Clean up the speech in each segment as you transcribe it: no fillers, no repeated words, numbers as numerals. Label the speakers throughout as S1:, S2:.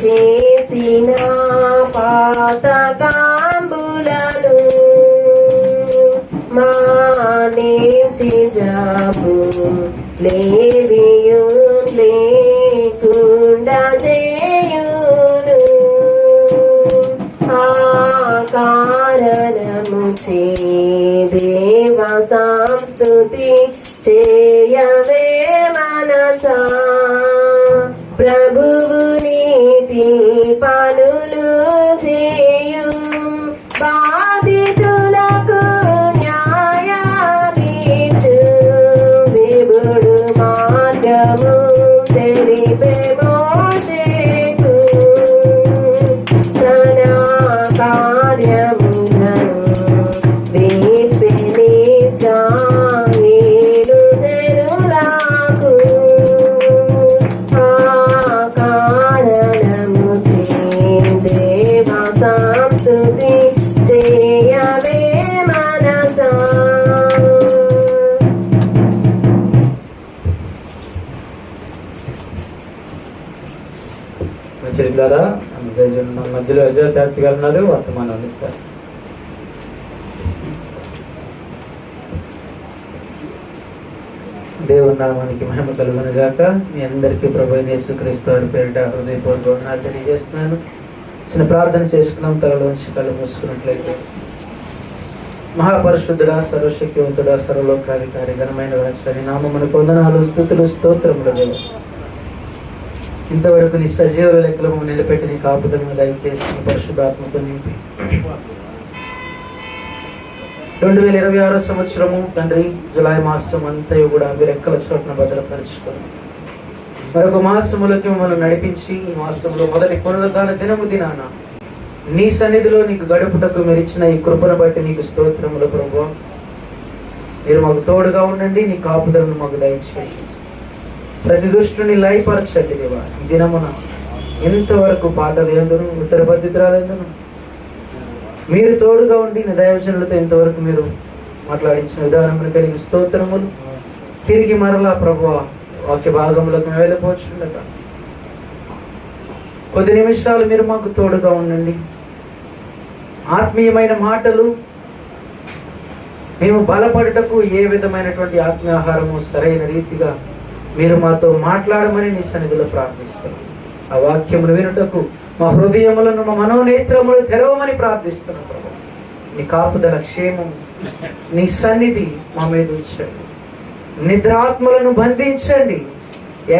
S1: చేసిన పాతకాంబులను మానేసి జాబు లేవియు లేకుండా చేయును. ఆ కారణము చే దేవ సంస్తుతి చేయవే మనసా. ప్రభువు నీతి పనులు చేయు బాధితులకు న్యాయమీచు. దేవుడు మార్గము తెలిపే మోషేకు తన కార్యములను విప్పిని ఇశ్రాయేలు జనులకు. ఆ కారణము చే దేవ సంస్తుతి చేయవే మనసా.
S2: ద్వారా మధ్యలో అజయ శాస్త్రి గారు ఉన్నారు, వర్తమానం అందిస్తారు. దేవుని నామానికి మహిమ కలుగును గాక. మీ అందరికీ ప్రభువైన యేసుక్రీస్తు వారి పేరిట హృదయపూర్వక వందనాలు తెలియజేస్తున్నాను. చిన్న ప్రార్థన చేసుకున్నాం. తలలోంచి కళ్ళు మూసుకున్నట్లయితే. మహాపరిశుద్ధుడా, సర్వశక్తివంతుడా, సర్వలోకాధికారి, ఘనమైన రాజుని నామమునకు వందనాలు, స్తుతులు, స్తోత్రములు. దేవ, ఇంతవరకు నీ సజీవుల లెక్కలు నిలబెట్టి నీ కాపుదలను దయచేసి పరిశుద్ధాత్మతో నింపి 2026 సంవత్సరము తండ్రి జులై మాసం అంతయు కూడా మీ రెక్కల చోట్న భద్రపరుచుకొని మరొక మాసములకి మిమ్మల్ని నడిపించి ఈ మాసంలో మొదటి పునరుద్ధాన దినము దినాన నీ సన్నిధిలో నీకు గడుపుటకు మీరు ఇచ్చిన ఈ కృపను బట్టి నీకు స్తోత్రములు ప్రభువా. మీరు మాకు తోడుగా ఉండండి, నీ కాపుదలను మాకు దయచేయండి. ప్రతి దుష్టుని లయపరచండి దేవా. ఈ దినమున ఎంతవరకు పాటలు ఎందును ఉత్తర పద్ధతురాలు ఎందును మీరు తోడుగా ఉండి నీ దైవజనులతో ఎంతవరకు మీరు మాట్లాడించిన విధానమును కలిగి స్తోత్రములు. తిరిగి మరలా ప్రభువా వాక్య భాగములకు వెళ్ళిపోవచ్చుండగా కొద్ది నిమిషాలు మీరు మాకు తోడుగా ఉండండి. ఆత్మీయమైన మాటలు మేము బలపడుటకు ఏ విధమైనటువంటి ఆత్మీయ ఆహారము సరైన రీతిగా మీరు మాతో మాట్లాడమని నీ సన్నిధిలో ప్రార్థిస్తాం. ఆ వాక్యమును వినుటకు మా హృదయములను మా మనోనేత్రములు తెరవమని ప్రార్థిస్తున్నాం ప్రభు. నీ కాపుదల క్షేమము నీ సన్నిధి మా మీద ఉంచండి. నిద్రాత్మలను బంధించండి.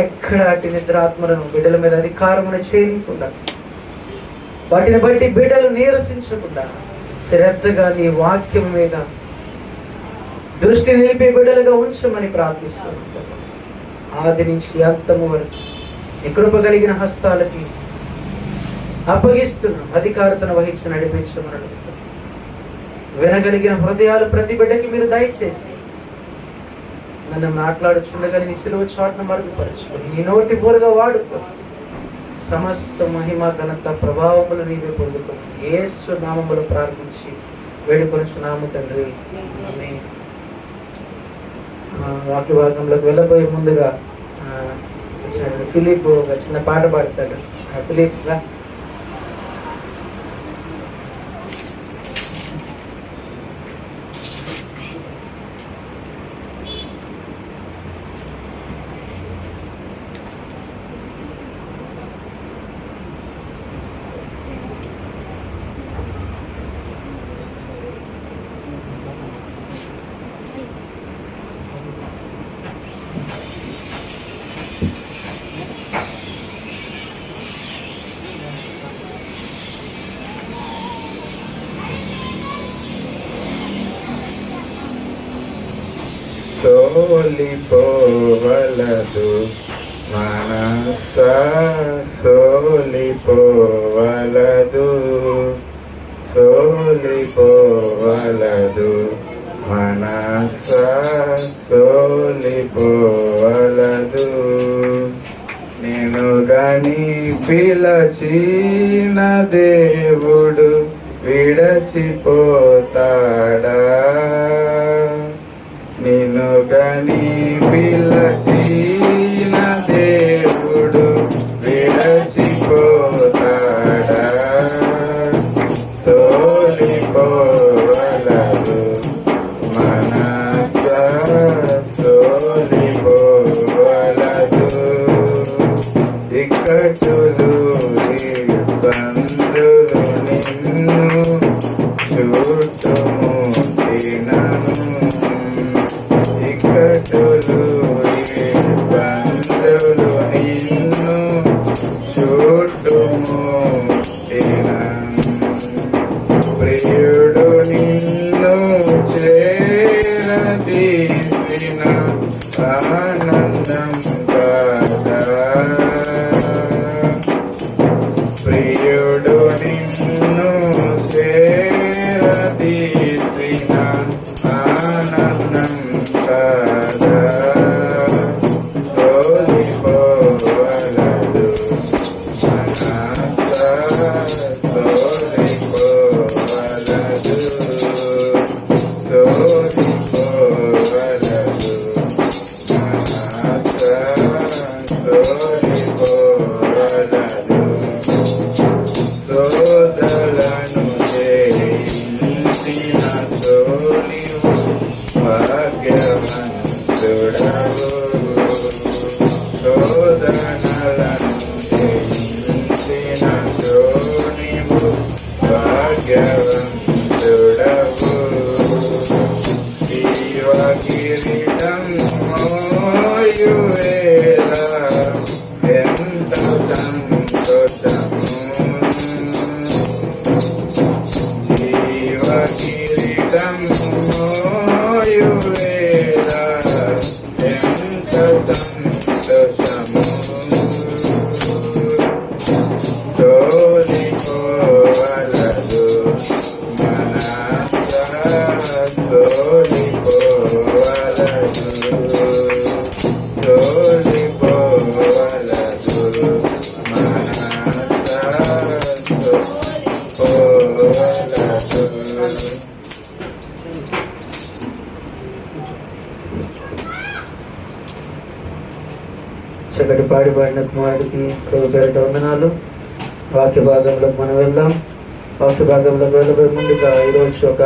S2: ఎక్కడ అటు నిద్రాత్మలను బిడ్డల మీద అధికారమును చేయకుండా వాటిని బట్టి బిడ్డలు నీరసించకుండా శ్రద్ధగా నీ వాక్యం మీద దృష్టి నిలిపే బిడ్డలుగా ఉంచమని ప్రార్థిస్తున్నాం. ఆది నుంచి అంతము వరకు నీ కృప కలిగిన హస్తాలకి అప్పగిస్తున్నాం. అధికారతను వహించి నడిపించమని అడుగుతున్నాం. వినగలిగిన హృదయాలు ప్రతి బిడ్డకి మీరు దయచేసి నన్ను మాట్లాడుచుండగా నీ సిలువ చాటును మరుగుపరచుకొని నీ నోటి బోరుగా వాడుకో. సమస్త మహిమ ఘనత ప్రభావములు నీవే పొందుకో. యేసు నామములో ప్రార్థించి వేడుకొనుచున్నాము తండ్రి, ఆమేన్. వాక్య భాగంలోకి వెళ్ళబోయే ముందుగా ఫిలిప్ ఒక చిన్న పాట పాడతాడు. ఫిలిప్ రా. సోలిపోవలదు మనస సోలిపోవలదు, సోలిపోవలదు మనస సోలిపోవలదు. నేను గని పిలచిన దేవుడు విడచిపోతాడా? నిన్ను గని పిలచిన దేవుడు విడచిపోతాడా?
S3: బంధులు నిన్ను చుట్టుముట్టినను ఇక్కటులు ఏ బంధులు నిన్ను చుట్టుముట్టినను ప్రియుడు నిన్ను చేరదీసిన ఆనందం కదా ప్రియుడు నిన్ను చేరదీసిన ఆనందం కదా తోలిపోవలదు సోదలను జయించిన సోలివు భాగ్యవంతుడవు శోధనలను జయించిన సోలివు భాగ్యవంతుడవు జీవ కిరీటం మోయువేళ ఎంత సంతోషము జీవ కిరీటం మోయువేళ ఎంత సంతోషము తోలిపోవలదు మనస తోలిపోవలదు తోలిపోవలదు మనస తోలిపోవలదు.
S2: చక్కటి పాడిన కుమారుడికి ప్రభు పేరిట వందనాలు. వాక్య భాగంలోకి మనం వెళ్దాం. వాక్య భాగంలోకి వెళ్ళబోయే ముందుగా ఈరోజు ఒక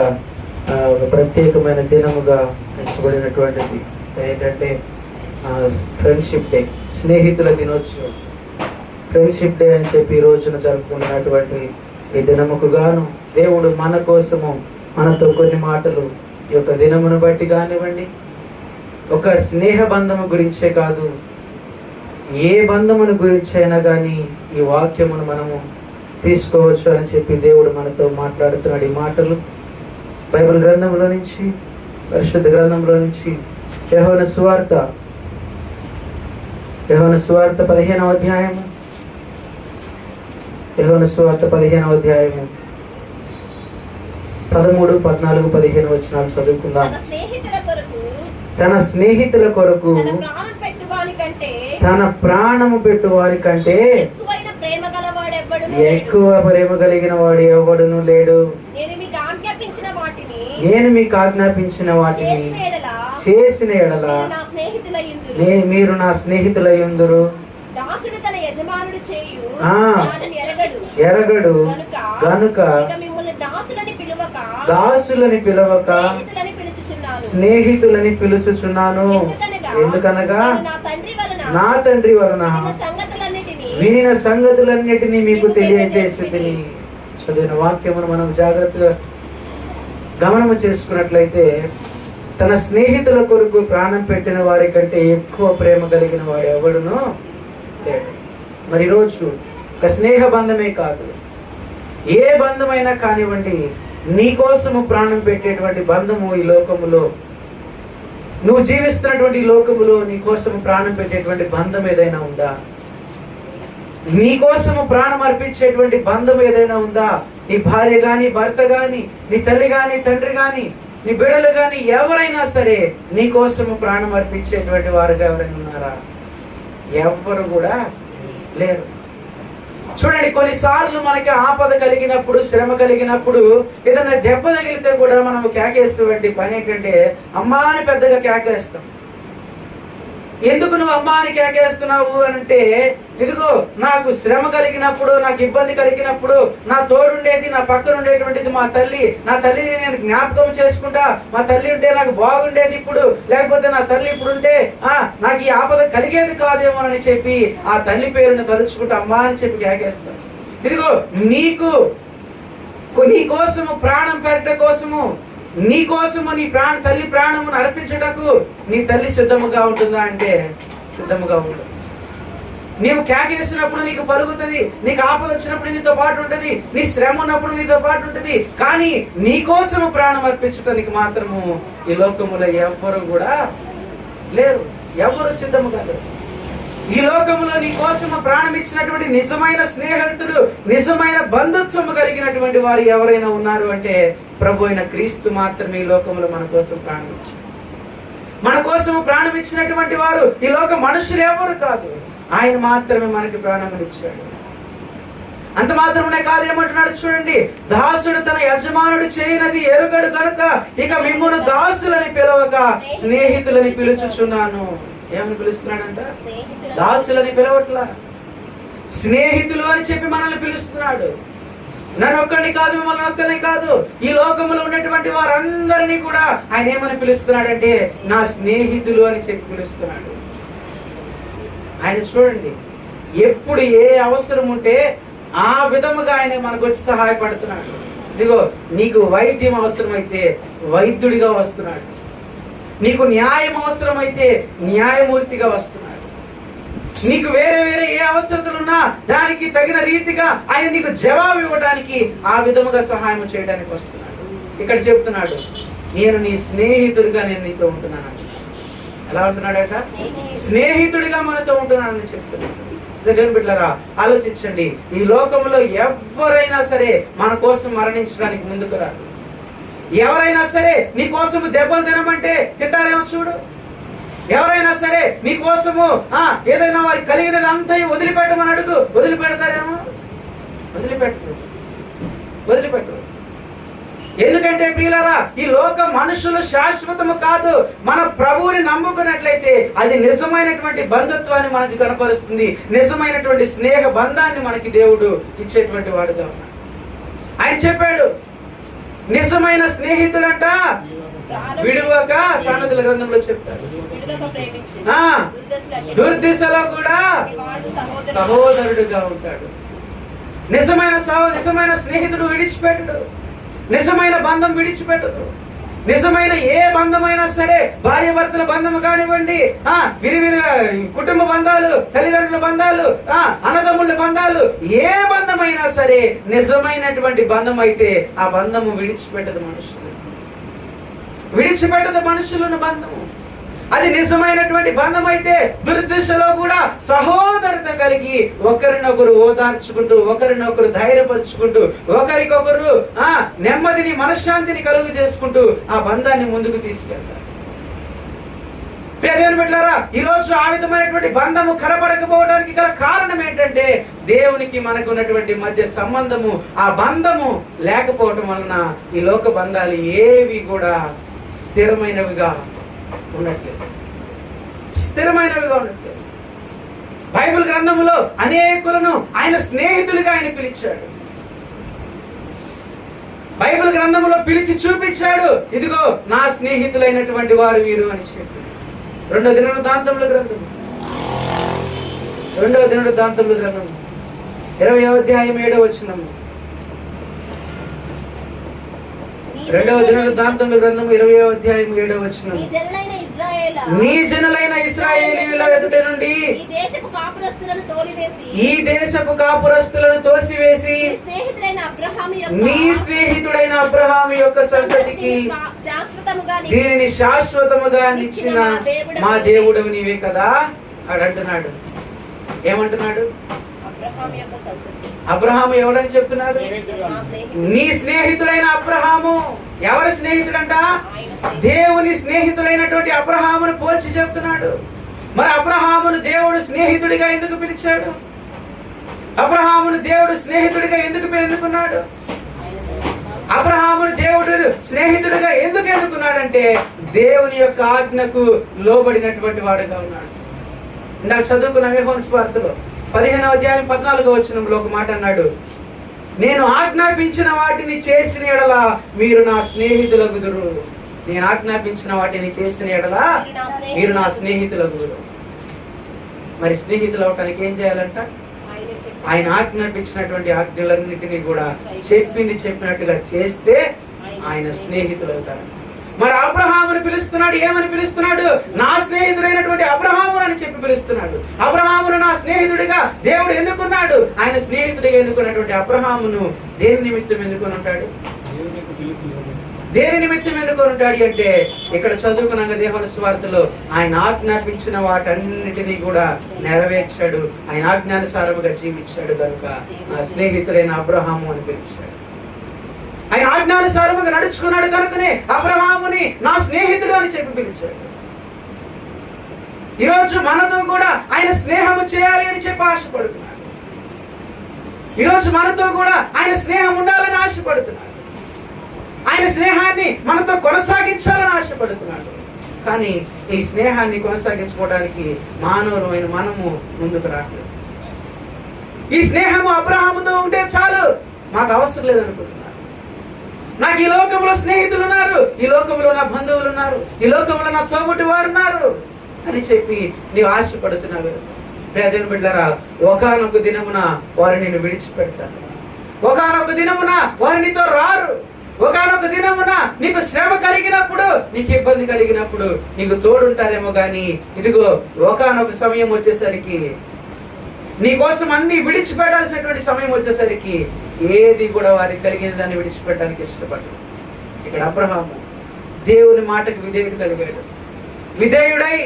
S2: ప్రత్యేకమైన దినముగా ఎంచబడినటువంటిది ఏంటంటే ఫ్రెండ్షిప్ డే, స్నేహితుల దినోత్సవం. ఫ్రెండ్షిప్ డే అని చెప్పి ఈ రోజున జరుపుకున్నటువంటి ఈ దినముకు గాను దేవుడు మన కోసము మనతో కొన్ని మాటలు ఈ యొక్క దినమును బట్టి కానివ్వండి, ఒక స్నేహ బంధము గురించే కాదు, ఏ బంధమును గురించి అయినా కానీ ఈ వాక్యమును మనము తీసుకోవచ్చు అని చెప్పి దేవుడు మనతో మాట్లాడుతున్నాడు. ఈ మాటలు బైబిల్ గ్రంథంలో నుంచి, పరిశుద్ధ గ్రంథంలో నుంచి యోహాను సువార్త 15వ అధ్యాయము, యోహాను సువార్త 15వ అధ్యాయము 13, 14, 15 వచనాలు చదువుకుందాం. తన స్నేహితుల కొరకు తన ప్రాణము పెట్టు వారి కంటే ఎక్కువ ప్రేమ కలిగిన వాడు ఎవడును లేడు. నేను మీకు ఆజ్ఞాపించిన వాటిని చేసిన ఎడల మీరు నా స్నేహితులయ్యుందురు. ఎరగడు గనుక దాసులని పిలవక స్నేహితులని పిలుచుచున్నాను. ఎందుకనగా నా తండ్రి వలన వినిన సంగతులన్నిటినీ మీకు తెలియజేసి చదివిన వాక్యమును మనం జాగ్రత్తగా గమనము చేసుకున్నట్లయితే, తన స్నేహితుల కొరకు ప్రాణం పెట్టిన వారి కంటే ఎక్కువ ప్రేమ కలిగిన వాడు ఎవడునో లేడు. మరి ఈరోజు ఒక స్నేహ బంధమే కాదు, ఏ బంధమైనా కానివ్వండి, నీ కోసము ప్రాణం పెట్టేటువంటి బంధము ఈ లోకములో, నువ్వు జీవిస్తున్నటువంటి ఈ లోకములో నీ కోసము ప్రాణం పెట్టేటువంటి బంధం ఏదైనా ఉందా? నీ కోసము ప్రాణం అర్పించేటువంటి బంధం ఏదైనా ఉందా? నీ భార్య గాని, భర్త గాని, నీ తల్లి గాని, తండ్రి గాని, నీ బిడ్డలు గాని, ఎవరైనా సరే నీ కోసము ప్రాణం అర్పించేటువంటి వారుగా ఎవరైనా ఉన్నారా? ఎవ్వరు కూడా లేరు. చూడండి, కొన్నిసార్లు మనకి ఆపద కలిగినప్పుడు, శ్రమ కలిగినప్పుడు, ఏదైనా దెబ్బ తగిలితే కూడా మనం కేకేసేటువంటి పని ఏంటంటే అమ్మా అని పెద్దగా కేకేస్తాం. ఎందుకు నువ్వు అమ్మా అని కేకేస్తున్నావు అని అంటే, ఇదిగో నాకు శ్రమ కలిగినప్పుడు, నాకు ఇబ్బంది కలిగినప్పుడు నా తోడుండేది, నా పక్కన ఉండేటువంటిది మా తల్లి. నా తల్లిని నేను జ్ఞాపకం చేసుకుంటా. మా తల్లి ఉంటే నాకు బాగుండేది ఇప్పుడు, లేకపోతే నా తల్లి ఇప్పుడు ఉంటే నాకు ఈ ఆపద కలిగేది కాదేమోనని చెప్పి ఆ తల్లి పేరుని తలుచుకుంటూ అమ్మా అని చెప్పి కేకేస్తాను. ఇదిగో నీకు నీ కోసము ప్రాణం పెట్టడం కోసము, నీ కోసము నీ తల్లి ప్రాణమును అర్పించటకు నీ తల్లి సిద్ధముగా ఉంటుందా అంటే సిద్ధముగా ఉంటుంది. నీవు కేకేసినప్పుడు నీకు పలుకుతుంది, నీకు ఆపద వచ్చినప్పుడు నీతో పాటు ఉంటుంది, నీ శ్రమ ఉన్నప్పుడు నీతో పాటు ఉంటుంది. కానీ నీ కోసము ప్రాణం అర్పించడానికి మాత్రము ఈ లోకములో ఎవ్వరు కూడా లేరు, ఎవరు సిద్ధముగా లేరు. ఈ లోకములో నీ కోసము ప్రాణం ఇచ్చినటువంటి నిజమైన స్నేహితుడు, నిజమైన బంధుత్వము కలిగినటువంటి వారు ఎవరైనా ఉన్నారు అంటే ప్రభు అయిన క్రీస్తు మాత్రమే ఈ లోకములో మన కోసం ప్రాణం ఇచ్చారు. మన కోసము ప్రాణం ఇచ్చినటువంటి వారు ఈ లోక మనుషులు ఎవరు కాదు, ఆయన మాత్రమే మనకి ప్రాణం ఇచ్చాడు. అంత మాత్రమే కాదు, ఏమంటున్నాడు చూడండి, దాసుడు తన యజమానుడు చేయనది ఎరుగడు కనుక ఇక మిమ్మును దాసులని పిలవక స్నేహితులని పిలుచుచున్నాను. ఏమని పిలుస్తున్నాడంట? దాసులని పిలవట్లా, స్నేహితులు అని చెప్పి మనల్ని పిలుస్తున్నాడు. నన్ను ఒక్కడిని కాదు, మిమ్మల్ని ఒక్కరిని కాదు, ఈ లోకంలో ఉన్నటువంటి వారందరినీ కూడా ఆయన ఏమని పిలుస్తున్నాడంటే నా స్నేహితులు అని చెప్పి పిలుస్తున్నాడు. ఆయన చూడండి, ఎప్పుడు ఏ అవసరం ఉంటే ఆ విధముగా ఆయన మనకు వచ్చి సహాయపడుతున్నాడు. ఇదిగో నీకు వైద్యం అవసరమైతే వైద్యుడిగా వస్తున్నాడు, నీకు న్యాయం అవసరమైతే న్యాయమూర్తిగా వస్తున్నాడు, నీకు వేరే వేరే ఏ అవసరతలున్నా దానికి తగిన రీతిగా ఆయన నీకు జవాబు ఇవ్వడానికి ఆ విధముగా సహాయం చేయడానికి వస్తున్నాడు. ఇక్కడ చెప్తున్నాడు, నేను నీ స్నేహితుడిగా నేను నీతో ఉంటున్నాను. ఎలా ఉంటున్నాడట? స్నేహితుడిగా మనతో ఉంటున్నానని చెప్తున్నాడు. దేవుని బిడ్డలారా, ఆలోచించండి, ఈ లోకంలో ఎవరైనా సరే మన కోసం మరణించడానికి ముందుకు రాదు. ఎవరైనా సరే నీ కోసము దెబ్బలు తినమంటే తింటారేమో చూడు. ఎవరైనా సరే నీ కోసము ఏదైనా వారికి కలిగినది అంతా వదిలిపెట్టమని అడుగు, వదిలిపెడతారేమో? వదిలిపెట్టు. ఎందుకంటే ప్రియులారా, ఈ లోక మనుషులు శాశ్వతము కాదు. మన ప్రభువుని నమ్ముకున్నట్లయితే అది నిజమైనటువంటి బంధుత్వాన్ని మనకి కనపరుస్తుంది, నిజమైనటువంటి స్నేహ బంధాన్ని మనకి దేవుడు ఇచ్చేటువంటి వాడుగా ఉన్నాడు. ఆయన చెప్పాడు, నిజమైన స్నేహితుడంట విడువక, సామెతల గ్రంథంలో చెప్తాడు, దుర్దిశలో కూడా సహోదరుడుగా ఉంటాడు. నిజమైన స్నేహితుడు విడిచిపెట్టడు, నిజమైన బంధం విడిచిపెట్టదు. నిజమైన ఏ బంధమైనా సరే, భార్య భర్తల బంధము కానివ్వండి, విరివిరి కుటుంబ బంధాలు, తల్లిదండ్రుల బంధాలు, అన్నదమ్ముల బంధాలు, ఏ బంధమైనా సరే నిజమైనటువంటి బంధం అయితే ఆ బంధము విడిచిపెట్టదు మనుషులను బంధము. అది నిజమైనటువంటి బంధం అయితే దుర్దిశలో కూడా సహోదరత కలిగి ఒకరినొకరు ఓదార్చుకుంటూ, ఒకరినొకరు ధైర్యపరుచుకుంటూ, ఒకరికొకరు నెమ్మదిని మనశ్శాంతిని కలుగు చేసుకుంటూ ఆ బంధాన్ని ముందుకు తీసుకెళ్తారు. దేవుని బిడ్డలారా, ఈ రోజు ఆ విధమైనటువంటి బంధము కనబడకపోవడానికి గల కారణం ఏంటంటే దేవునికి మనకు ఉన్నటువంటి మధ్య సంబంధము, ఆ బంధము లేకపోవటం వలన ఈ లోక బంధాలు ఏవి కూడా స్థిరమైనవిగా ఉండట్లేదు. బైబిల్ గ్రంథములో అనేకులను ఆయన స్నేహితులుగా ఆయన పిలిచాడు. బైబిల్ గ్రంథములో పిలిచి చూపించాడు, ఇదిగో నా స్నేహితులైనటువంటి వారు వీరు అని చెప్పి. రెండవ దినవృత్తాంతముల గ్రంథం 20వ అధ్యాయం 7వ వచనము. 2వ దినవృత్తాంతముల గ్రంథం 20వ అధ్యాయం 7వ వచనం. నీ జనులైన ఇశ్రాయేలీయుల ఎదుట నుండి ఈ దేశపు కాపురస్తులను తోసివేసి నీ స్నేహితుడైన అబ్రహాము యొక్క సంతతికి దీనిని శాశ్వతముగా నిచ్చిన మా దేవుడవు నీవే కదా అని అంటున్నాడు. ఏమంటున్నాడు? అబ్రహాము ఎవడని చెప్తున్నాడు? నీ స్నేహితుడైన అబ్రహాము. ఎవరి స్నేహితుడంట? దేవుని స్నేహితుడైనటువంటి అబ్రహామును పోల్చి చెప్తున్నాడు. మరి అబ్రహామును దేవుడు స్నేహితుడిగా ఎందుకు పిలిచాడు? అబ్రహామును దేవుడు స్నేహితుడిగా ఎందుకు ఎన్నుకున్నాడు? అబ్రహామును దేవుడు స్నేహితుడిగా ఎందుకు ఎన్నుకున్నాడంటే దేవుని యొక్క ఆజ్ఞకు లోబడినటువంటి వాడుగా ఉన్నాడు. ఇందాక చదువుకున్న యోహాను సువార్తలో 15వ అధ్యాయం 14వ వచనంలో ఒక మాట అన్నాడు, నేను ఆజ్ఞాపించిన వాటిని చేసిన ఎడల మీరు నా స్నేహితులగుదురు. నేను ఆజ్ఞాపించిన వాటిని చేసిన ఎడల మీరు నా స్నేహితులగుదురు. మరి స్నేహితులు అవటానికి ఏం చేయాలంట? ఆయన ఆజ్ఞాపించినటువంటి ఆజ్ఞలన్నిటినీ కూడా చెప్పినట్టుగా చేస్తే ఆయన స్నేహితులు అవుతారు. మరి అబ్రహాముని పిలుస్తున్నాడు, ఏమని పిలుస్తున్నాడు? నా స్నేహితుడైనటువంటి అబ్రహాము అని చెప్పి పిలుస్తున్నాడు. అబ్రహామును నా స్నేహితుడిగా దేవుడు ఎన్నుకున్నాడు. ఆయన స్నేహితుడిగా ఎన్నుకున్నటువంటి అబ్రహామును దేని నిమిత్తం ఎన్నుకొని ఉంటాడు? దేని నిమిత్తం ఎన్నుకొని ఉంటాడు అంటే ఇక్కడ చదువుకున్నాక దేవుని సువార్తలో ఆయన ఆజ్ఞాపించిన వాటన్నిటినీ కూడా నెరవేర్చాడు. ఆయన ఆజ్ఞానుసారముగా జీవించాడు కనుక నా స్నేహితుడైన అబ్రహాము అని పిలిచాడు. ఆయన ఆజ్ఞానుసారముగా నడుచుకున్నాడు కనుకనే అబ్రహాముని నా స్నేహితుడు అని చెప్పి పిలిచాడు. ఈరోజు మనతో కూడా ఆయన స్నేహము చేయాలి అని చెప్పి ఆశపడుతున్నాడు. ఈరోజు మనతో కూడా ఆయన స్నేహం ఉండాలని ఆశపడుతున్నాడు. ఆయన స్నేహాన్ని మనతో కొనసాగించాలని ఆశపడుతున్నాడు. కానీ ఈ స్నేహాన్ని కొనసాగించుకోవడానికి మానవులమైన మనము ముందుకు రావట్లేదు. ఈ స్నేహము అబ్రహాముతో ఉంటే చాలు, మాకు అవసరం లేదనుకుంటున్నాడు. నాకు ఈ లోకంలో స్నేహితులు ఉన్నారు, ఈ లోకంలో నా బంధువులు ఉన్నారు, ఈ లోకంలో నా తోబుటి వారు ఉన్నారు అని చెప్పి నీవు ఆశపడుతున్నావు. దేవుని బిడ్డలారా, ఒకానొక దినమున వారు నిన్ను విడిచిపెడతారు. ఒకానొక దినమున వారు నీతో రారు. ఒకానొక దినమున నీకు శ్రమ కలిగినప్పుడు, నీకు ఇబ్బంది కలిగినప్పుడు నీకు తోడుంటారేమో గాని ఇదిగో ఒకానొక సమయం వచ్చేసరికి, నీ కోసం అన్ని విడిచిపెట్టాల్సినటువంటి సమయం వచ్చేసరికి ఏది కూడా వారికి కలిగిన దాన్ని విడిచిపెట్టడానికి ఇష్టపడ్డాడు. ఇక్కడ అబ్రహాము దేవుని మాటకు విధేయుడు కలిగాడు. విధేయుడై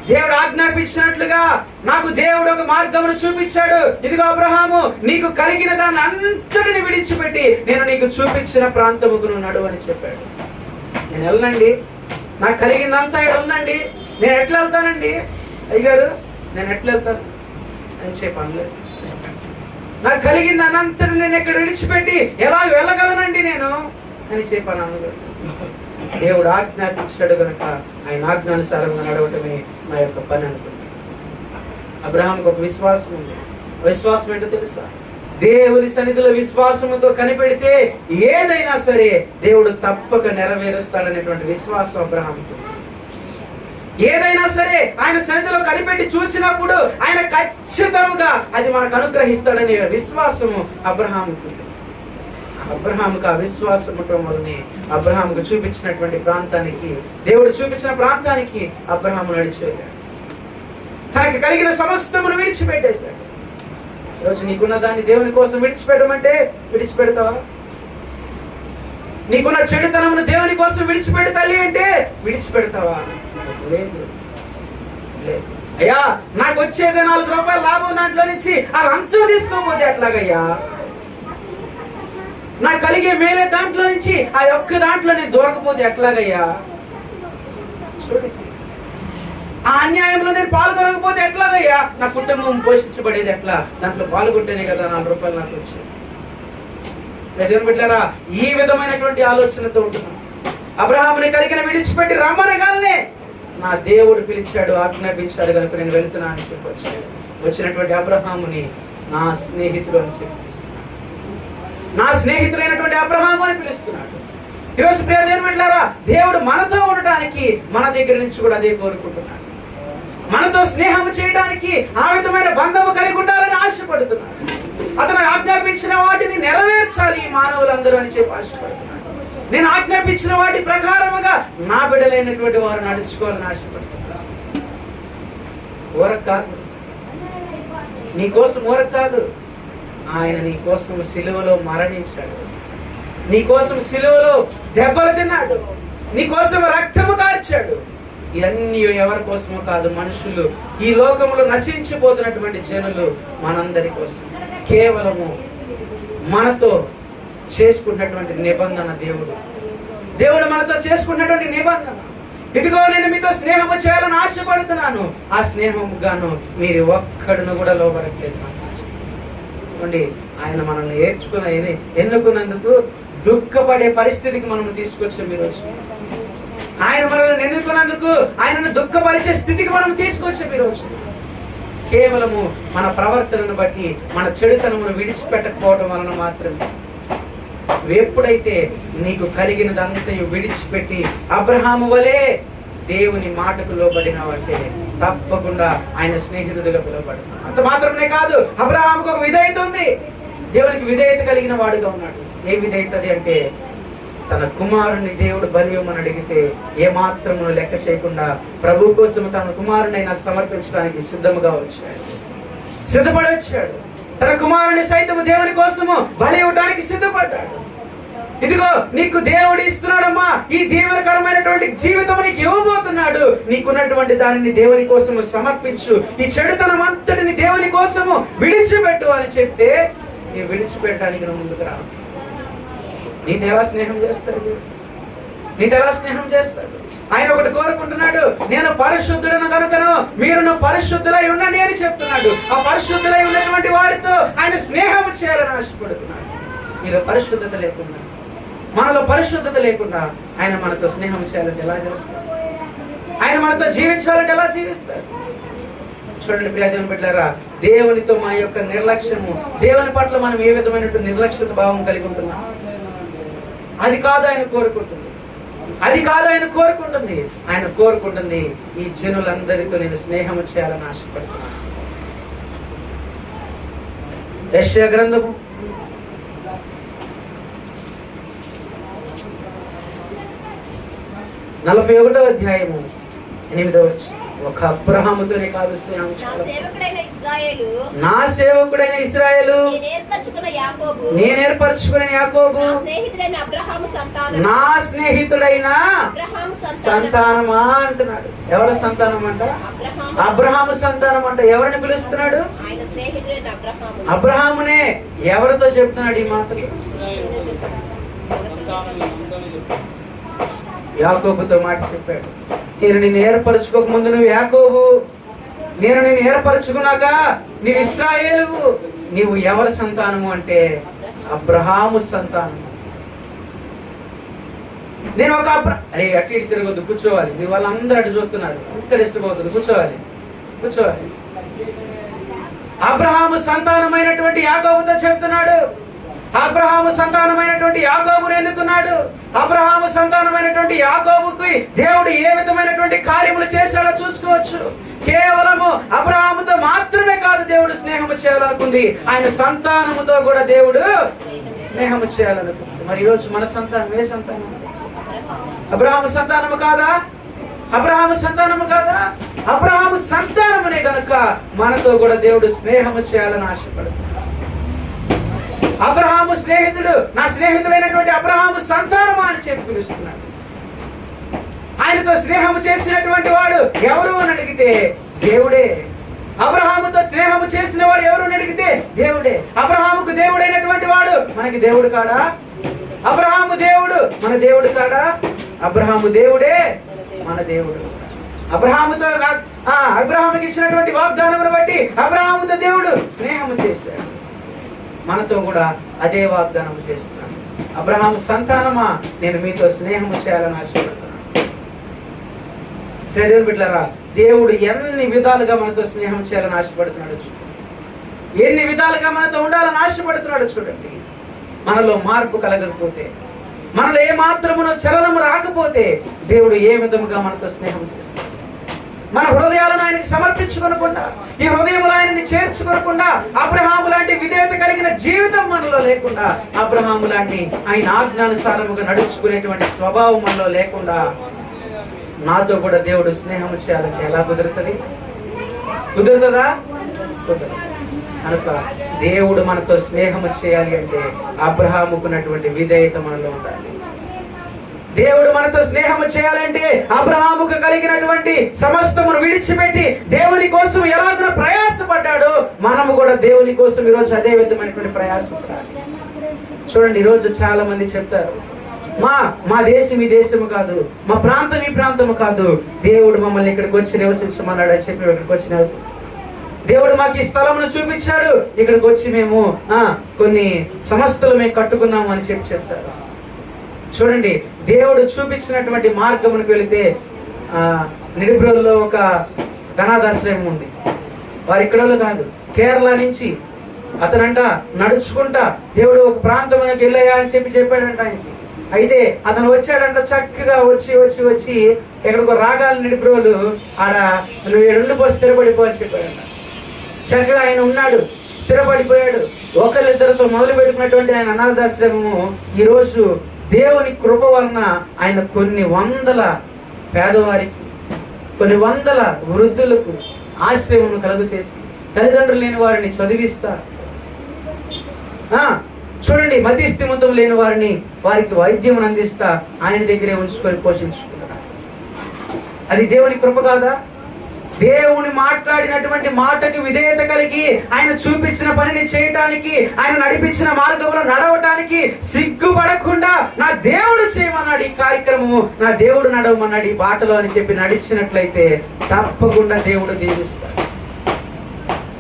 S2: దేవుడు ఆజ్ఞాపించినట్లుగా నాకు దేవుడు ఒక మార్గమును చూపించాడు. ఇదిగో అబ్రహాము, నీకు కలిగిన దాన్ని అంతటిని విడిచిపెట్టి నేను నీకు చూపించిన ప్రాంతముకు నువ్వు నడువు అని చెప్పాడు. నేను వెళ్ళనండి, నాకు కలిగిందంతా ఇక్కడ ఉందండి, నేను ఎట్లా వెళ్తానండి అయ్యగారు, నేను ఎట్లా వెళ్తాను అని చెప్పలేదు. నాకు కలిగింది అనంతరం నేను ఎక్కడ విడిచిపెట్టి ఎలా వెళ్ళగలనండి నేను అని చెప్పాను అనలేదు. దేవుడు ఆజ్ఞాపించాడు కనుక ఆయన ఆజ్ఞానుసారంగా నడవటమే నా యొక్క పని అనుకుంటున్నాను. అబ్రహాంకి ఒక విశ్వాసం ఉంది. విశ్వాసం ఏంటో తెలుసా? దేవుని సన్నిధిలో విశ్వాసముతో కనిపెడితే ఏదైనా సరే దేవుడు తప్పక నెరవేరుస్తాడనేటువంటి విశ్వాసం అబ్రహాంకి. ఏదైనా సరే ఆయన సన్నిధిలో కనిపెట్టి చూసినప్పుడు ఆయన ఖచ్చితంగా అది మనకు అనుగ్రహిస్తాడనే విశ్వాసము అబ్రహాముకు. అబ్రహాముకు ఆ విశ్వాసం ఉండటం వల్లనే అబ్రహాముకు చూపించినటువంటి ప్రాంతానికి, దేవుడు చూపించిన ప్రాంతానికి అబ్రహాము నడిచి వెళ్ళాడు. తనకి కలిగిన సమస్తమును విడిచిపెట్టేశాడు. ఈరోజు నీకున్న దాన్ని దేవుని కోసం విడిచిపెట్టమంటే విడిచిపెడతావా? నీకున్న చెడుతనమును దేవుని కోసం విడిచిపెట్టు తల్లి అంటే విడిచిపెడతావా? లేదు. అయ్యా, నాకు వచ్చేదే 4 రూపాయలు లాభం, దాంట్లో నుంచి ఆ లంచం తీసుకోకపోతే ఎట్లాగయ్యా? నాకు కలిగే మేలే దాంట్లో నుంచి ఆ ఒక్క దాంట్లో నేను దొరకపోతే ఎట్లాగయ్యా? చూడండి, ఆ అన్యాయంలో నేను పాల్గొనకపోతే ఎట్లాగయ్యా? నా కుటుంబం పోషించబడేది ఎట్లా? దాంట్లో పాల్గొంటేనే కదా 4 రూపాయలు నాకు వచ్చేది. దేవుని బిడ్డలారా, ఈ విధమైనటువంటి ఆలోచనతో ఉంటున్నాం. అబ్రహాముని కలిగిన విడిచిపెట్టి రమ్మనగానే నా దేవుడు పిలిచాడు, ఆజ్ఞాపించాడు కనుక నేను వెళ్తున్నా అని చెప్పి వచ్చినటువంటి అబ్రహాముని నా స్నేహితుడు అని చెప్పి, నా స్నేహితుడైనటువంటి అబ్రహాము అని పిలుస్తున్నాడు. ఈరోజు ప్రియ దేవుని బిడ్డలారా, దేవుడు మనతో ఉండటానికి మన దగ్గర నుంచి కూడా అదే కోరుకుంటున్నాడు. మనతో స్నేహం చేయడానికి ఆ విధమైన బంధము కలిగి ఉండాలని ఆశపడుతున్నాడు. అతను ఆజ్ఞాపించిన వాటిని నెరవేర్చాలి ఈ మానవులందరూ అని చెప్పి ఆశపడుతున్నాడు. నేను ఆజ్ఞాపించిన వాటి ప్రకారముగా నా బిడ్డలైనటువంటి వారు నడుచుకోవాలని ఆశపడుతున్నాడు. ఊరక కాదు, నీ కోసం ఊరక కాదు, ఆయన నీ కోసం సిలువలో మరణించాడు. నీ కోసం సిలువలో దెబ్బలు తిన్నాడు. నీ కోసం రక్తము కార్చాడు. ఇవన్నీ ఎవరి కోసమో కాదు, మనుషులు, ఈ లోకంలో నశించిపోతున్నటువంటి జనులు మనందరి కోసం, కేవలము మనతో చేసుకున్నటువంటి నిబంధన. దేవుడు మనతో చేసుకున్నటువంటి నిబంధన. ఇదిగో నేను మీతో స్నేహము చేయాలని ఆశపడుతున్నాను, ఆ స్నేహము గాను మీరు ఒక్కడును కూడా లోబడట్లేదు. ఆయన మనల్ని ఎన్నుకున్నందుకు దుఃఖపడే పరిస్థితికి మనం తీసుకొచ్చాం. ఈరోజు ఆయన మనల్ని ఎన్నుకున్నందుకు ఆయనను దుఃఖపరిచే స్థితికి మనం తీసుకొచ్చాం. ఈరోజు కేవలము మన ప్రవర్తనను బట్టి, మన చెడుతనమును విడిచిపెట్టకపోవడం వలన మాత్రమే. ఎప్పుడైతే నీకు కలిగినదంతా విడిచిపెట్టి అబ్రహాము వలె దేవుని మాటకు లోబడినావంటే తప్పకుండా ఆయన స్నేహితుడిగా పిలువబడతాడు. అంత మాత్రమే కాదు, అబ్రహాముకు ఒక విధేయత ఉంది. దేవునికి విధేయత కలిగిన వాడుగా ఉన్నాడు. ఏ విధేయత అది అంటే, తన కుమారుణ్ణి దేవుడు బలి ఇవ్వమని అడిగితే ఏ మాత్రం లెక్క చేయకుండా ప్రభు కోసం తన కుమారునైనా సమర్పించడానికి సిద్ధముగా వచ్చాడు, సిద్ధపడి వచ్చాడు. తన కుమారుని సైతం దేవుని కోసము బలి ఇవ్వడానికి సిద్ధపడ్డాడు. ఇదిగో నీకు దేవుడు ఇస్తున్నాడమ్మా, ఈ దీవెనకరమైనటువంటి జీవితం నీకు ఇవ్వబోతున్నాడు. నీకున్నటువంటి దానిని దేవుని కోసము సమర్పించు, ఈ చెడుతనం అంతటిని దేవుని కోసము విడిచిపెట్టు అని చెప్తే నీ విడిచిపెట్టడానికి నువ్వు ముందుకు రా. నీతో ఎలా స్నేహం చేస్తాడు? నీతో ఎలా స్నేహం చేస్తాడు? ఆయన ఒకటి కోరుకుంటున్నాడు, నేను పరిశుద్ధుడను కనుకను మీరును పరిశుద్ధులై ఉండండి అని చెప్తున్నాడు. ఆ పరిశుద్ధులై ఉన్నటువంటి వారితో ఆయన స్నేహం చేయాలని ఆశపడుతున్నాడు. మీలో పరిశుద్ధత లేకుండా, మనలో పరిశుద్ధత లేకుండా ఆయన మనతో స్నేహం చేయాలంటే ఎలా చేస్తాడు? ఆయన మనతో జీవించాలంటే ఎలా జీవిస్తాడు? చూడండి ప్రియ దేవుని బిడ్డలారా, దేవునితో మా యొక్క నిర్లక్ష్యము, దేవుని పట్ల మనం ఏ విధమైనటువంటి నిర్లక్ష్యత భావం కలిగి ఉంటున్నాం, అది కాదు ఆయన కోరుకుంటుంది. అది కాదు ఆయన కోరుకుంటుంది. ఆయన కోరుకుంటుంది ఈ జనులందరితో నేను స్నేహం చేయాలని ఆశపడుతున్నాను. యెషయా గ్రంథము 41వ అధ్యాయము 8వ వచనం. ఒక అబ్రహాముతోనే కాదు స్నేహం, నా సేవకుడైన ఇశ్రాయేలు, నేను ఏర్పరచుకున్న యాకోబు, నా స్నేహితుడైన సంతానమా అంటున్నాడు. ఎవరి సంతానం అంట? అబ్రహాము సంతానం అంట. ఎవరిని పిలుస్తున్నాడు? అబ్రహామునే. ఎవరితో చెప్తున్నాడు ఈ మాటలు? యాకోబుతో మాట చెప్పాడు. నేను నిన్ను ఏర్పరచుకోక ముందు నువ్వు యాకోబు, నేను నిన్ను ఏర్పరచుకున్నాక నీవు ఇశ్రాయేలు. నీవు ఎవరి సంతానము అంటే అబ్రహాము సంతానము. నేను ఒక అరే అటు ఇటు తిరగొద్దు, కూర్చోవాలి. నీ వాళ్ళందరూ అటు చూస్తున్నారు, ఉత్తర ఇష్టపోతుంది, కూర్చోవాలి. అబ్రహాము సంతానమైనటువంటి యాకోబుతో చెప్తున్నాడు. అబ్రహాము సంతానమైనటువంటి యాకోబును ఎన్నుకున్నాడు. అబ్రహాము సంతానమైనటువంటి యాకోబుకి దేవుడు ఏ విధమైనటువంటి కార్యములు చేశాడో చూసుకోవచ్చు. కేవలము అబ్రహాముతో మాత్రమే కాదు దేవుడు స్నేహము చేయాలనుకుంది, ఆయన సంతానముతో కూడా దేవుడు స్నేహము చేయాలనుకుంది. మరి ఈరోజు మన సంతానం ఏ సంతానం? అబ్రహాము సంతానము కాదా? అబ్రహాము సంతానము కాదా? అబ్రహాము సంతానమునే కనుక మనతో కూడా దేవుడు స్నేహము చేయాలని ఆశపడుతుంది. అబ్రహాము స్నేహితుడు, నా స్నేహితుడైనటువంటి అబ్రహాము సంతానమా అని చెప్పి పిలుస్తున్నాడు. ఆయనతో స్నేహము చేసినటువంటి వాడు ఎవరు అని అడిగితే దేవుడే. అబ్రహాముతో స్నేహము చేసిన వాడు ఎవరు అని అడిగితే దేవుడే. అబ్రహాముకు దేవుడైనటువంటి వాడు మనకి దేవుడు కాడా? అబ్రహాము దేవుడు మన దేవుడు కాడా? అబ్రహాము దేవుడే మన దేవుడు. అబ్రహాముతో అబ్రహాముకి ఇచ్చినటువంటి వాగ్దానమును బట్టి అబ్రహాముతో దేవుడు స్నేహము చేశాడు. మనతో కూడా అదే వాగ్దానం చేస్తున్నాడు. అబ్రహాము సంతానమా, నేను మీతో స్నేహము చేయాలని ఆశపడుతున్నాను. దేవుని బిడ్డలారా, దేవుడు ఎన్ని విధాలుగా మనతో స్నేహం చేయాలని ఆశపడుతున్నాడు చూడండి. ఎన్ని విధాలుగా మనతో ఉండాలని ఆశపడుతున్నాడు చూడండి. మనలో మార్పు కలగకపోతే, మనలో ఏ మాత్రమునో చలనము రాకపోతే దేవుడు ఏ విధముగా మనతో స్నేహం చేస్తాడు? మన హృదయాలను ఆయనకి సమర్పించుకోకుండా, ఈ హృదయములు ఆయనని చేర్చుకోకుండా, అబ్రహాము లాంటి విధేయత కలిగిన జీవితం మనలో లేకుండా, అబ్రహాము లాంటి ఆయన ఆజ్ఞానుసారముగా నడుచుకునేటువంటి స్వభావం మనలో లేకుండా నాతో కూడా దేవుడు స్నేహం చేయాలంటే ఎలా కుదురుతుంది? కుదురుతుందా? కుదరదు. కనుక దేవుడు మనతో స్నేహము చేయాలి అంటే అబ్రహాముకున్నటువంటి విధేయత మనలో ఉండాలి. దేవుడు మనతో స్నేహము చేయాలంటే అబ్రహాముకు కలిగినటువంటి సమస్తమును విడిచిపెట్టి దేవుని కోసం ఎలాగో ప్రయాసపడ్డాడో మనము కూడా దేవుని కోసం ఈరోజు అదే విధమైనటువంటి ప్రయాసపడాలి. చూడండి, ఈరోజు చాలా మంది చెప్తారు, మా దేశం ఈ దేశము కాదు, మా ప్రాంతం ఈ ప్రాంతము కాదు, దేవుడు మమ్మల్ని ఇక్కడికి వచ్చి నివసించమన్నాడు అని చెప్పి ఇక్కడికి వచ్చి నివసిస్తాం. దేవుడు మాకు ఈ స్థలమును చూపించాడు, ఇక్కడికి వచ్చి మేము కొన్ని సంస్థలు మేము కట్టుకున్నాము అని చెప్పి చెప్తారు. చూడండి, దేవుడు చూపించినటువంటి మార్గమునికి వెళితే నిరుబ్రోల్లో ఒక అనాథాశ్రయం ఉంది. వారు ఇక్కడ కాదు, కేరళ నుంచి అతనంట నడుచుకుంటా దేవుడు ఒక ప్రాంతంలోకి వెళ్ళాయా అని చెప్పాడంట ఆయనకి. అయితే అతను వచ్చాడంట, చక్కగా వచ్చి ఎక్కడికో రాగాలు నిడిపిరోలు ఆడ నువ్వు ఉండిపో, స్థిరపడిపో అని చెప్పాడంట. చక్కగా ఆయన ఉన్నాడు, స్థిరపడిపోయాడు. ఒకరిద్దరితో మొదలు పెట్టుకున్నటువంటి ఆయన అనాథాశ్రమము ఈరోజు దేవుని కృప వలన ఆయన కొన్ని వందల పేదవారికి, కొన్ని వందల వృద్ధులకు ఆశ్రయమును కలుగు చేసి, తల్లిదండ్రులు లేని వారిని చదివిస్తా, చూడండి మధ్యస్థిమంతం లేని వారికి వైద్యం అందిస్తా ఆయన దగ్గరే ఉంచుకొని పోషించుకుంటారు. అది దేవుని కృప కాదా? దేవుని మాట్లాడినటువంటి మాటకి విధేయత కలిగి ఆయన చూపించిన పనిని చేయటానికి, ఆయన నడిపించిన మార్గంలో నడవటానికి సిగ్గుపడకుండా నా దేవుడు చేయమన్నాడు ఈ కార్యక్రమము, నా దేవుడు నడవమన్నాడు ఈ బాటలో అని చెప్పి నడిచినట్లయితే తప్పకుండా దేవుడు దీవిస్తాడు.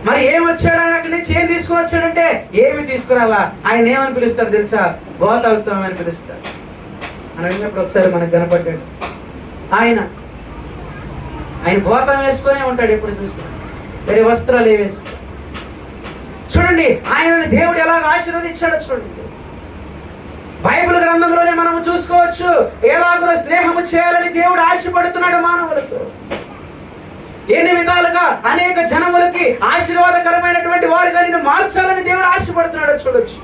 S2: మరి ఏమొచ్చాడు ఆయన అక్కడి నుంచి? ఏం తీసుకుని వచ్చాడంటే ఏమి తీసుకురాలా. ఆయన ఏమని పిలుస్తారు తెలుసా? గోతాల స్వామి అని పిలుస్తారు. అని అడిగినప్పుడు ఒకసారి మనకు కనపడ్డాడు. ఆయన గోతం వేసుకునే ఉంటాడు ఎప్పుడు చూసి, వేరే వస్త్రాలు ఏ వేసుకో. చూడండి ఆయనని దేవుడు ఎలాగ ఆశీర్వదించాడో చూడండి. బైబిల్ గ్రంథంలోనే మనము చూసుకోవచ్చు ఎలాగో స్నేహము చేయాలని దేవుడు ఆశపడుతున్నాడు మానవులతో. ఎన్ని విధాలుగా అనేక జనములకి ఆశీర్వాదకరమైనటువంటి వారుగా నిన్ను మార్చాలని దేవుడు ఆశపడుతున్నాడో చూడొచ్చు.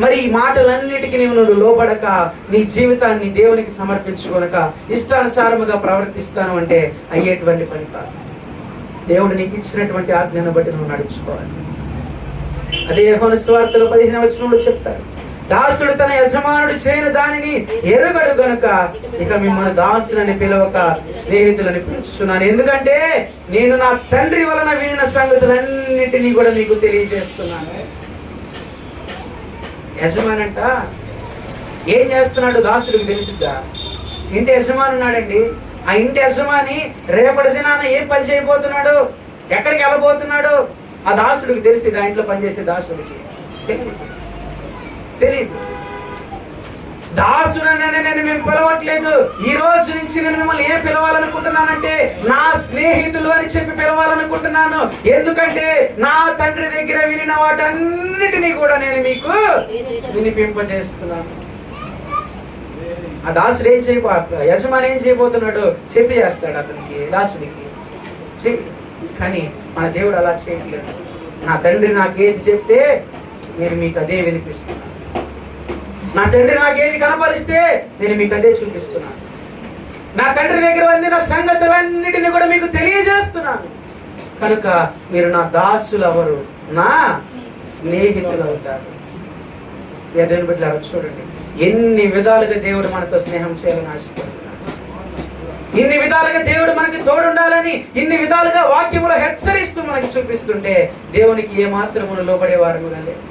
S2: మరి ఈ మాటలన్నిటికీ నువ్వు లోబడక నీ జీవితాన్ని దేవునికి సమర్పించుకోనక ఇష్టానుసారముగా ప్రవర్తిస్తాను అంటే అయ్యేటువంటి పని కాదు. దేవుడు నీకు ఇచ్చినటువంటి ఆజ్ఞను బట్టి నువ్వు నడుచుకోవాలి. అదే యోహాను సువార్తలో 15వ వచనంలో చెప్తారు, దాసుడు తన యజమానుడు చేయని దానిని ఎరుగడు గనుక ఇక మిమ్మల్ని దాసులని పిలవక స్నేహితులని పిలుస్తున్నాను. ఎందుకంటే నేను నా తండ్రి వలన వినిన సంగతులన్నిటినీ కూడా మీకు తెలియజేస్తున్నాను. యజమానంట ఏం చేస్తున్నాడు దాసుడికి తెలుసుద్దా? ఇంటి యజమాని ఉన్నాడండి. ఆ ఇంటి యజమాని రేపటి దినాన ఏం పని చేయబోతున్నాడు, ఎక్కడికి వెళ్ళబోతున్నాడు ఆ దాసుడికి తెలిసింది. ఆ ఇంట్లో పనిచేసే దాసుడికి తెలియదు. దాసుడనే నేను మేము పిలవట్లేదు. ఈ రోజు నుంచి నేను మిమ్మల్ని ఏం పిలవాలనుకుంటున్నానంటే నా స్నేహితులు అని చెప్పి పిలవాలనుకుంటున్నాను. ఎందుకంటే నా తండ్రి దగ్గర వినిన వాటన్నిటినీ కూడా నేను మీకు వినిపింపజేస్తున్నాను. ఆ దాసుడు ఏం యజమాని ఏం చేయబోతున్నాడు చెప్పి చేస్తాడు అతనికి, దాసుడికి. కానీ మన దేవుడు అలా చేయట్లేదు. నా తండ్రి నాకేది చెప్తే నేను మీకు అదే వినిపిస్తున్నాను. నా తండ్రి నాకేది కనపరిస్తే నేను మీకు అదే చూపిస్తున్నాను. నా తండ్రి దగ్గర అందిన సంగతులన్నిటిని కూడా మీకు తెలియజేస్తున్నాను. కనుక మీరు నా దాసులు అవరు, నా స్నేహితులు అవుతారు. దేవుని బిడ్డలారా చూడండి, ఎన్ని విధాలుగా దేవుడు మనతో స్నేహం చేయాలని ఆశపడుతున్నాడు. ఇన్ని విధాలుగా దేవుడు మనకి తోడుండాలని ఇన్ని విధాలుగా వాక్యములో హెచ్చరిస్తూ మనకి చూపిస్తుంటే దేవునికి ఏ మాత్రమును లోబడే వారముగా లేదు.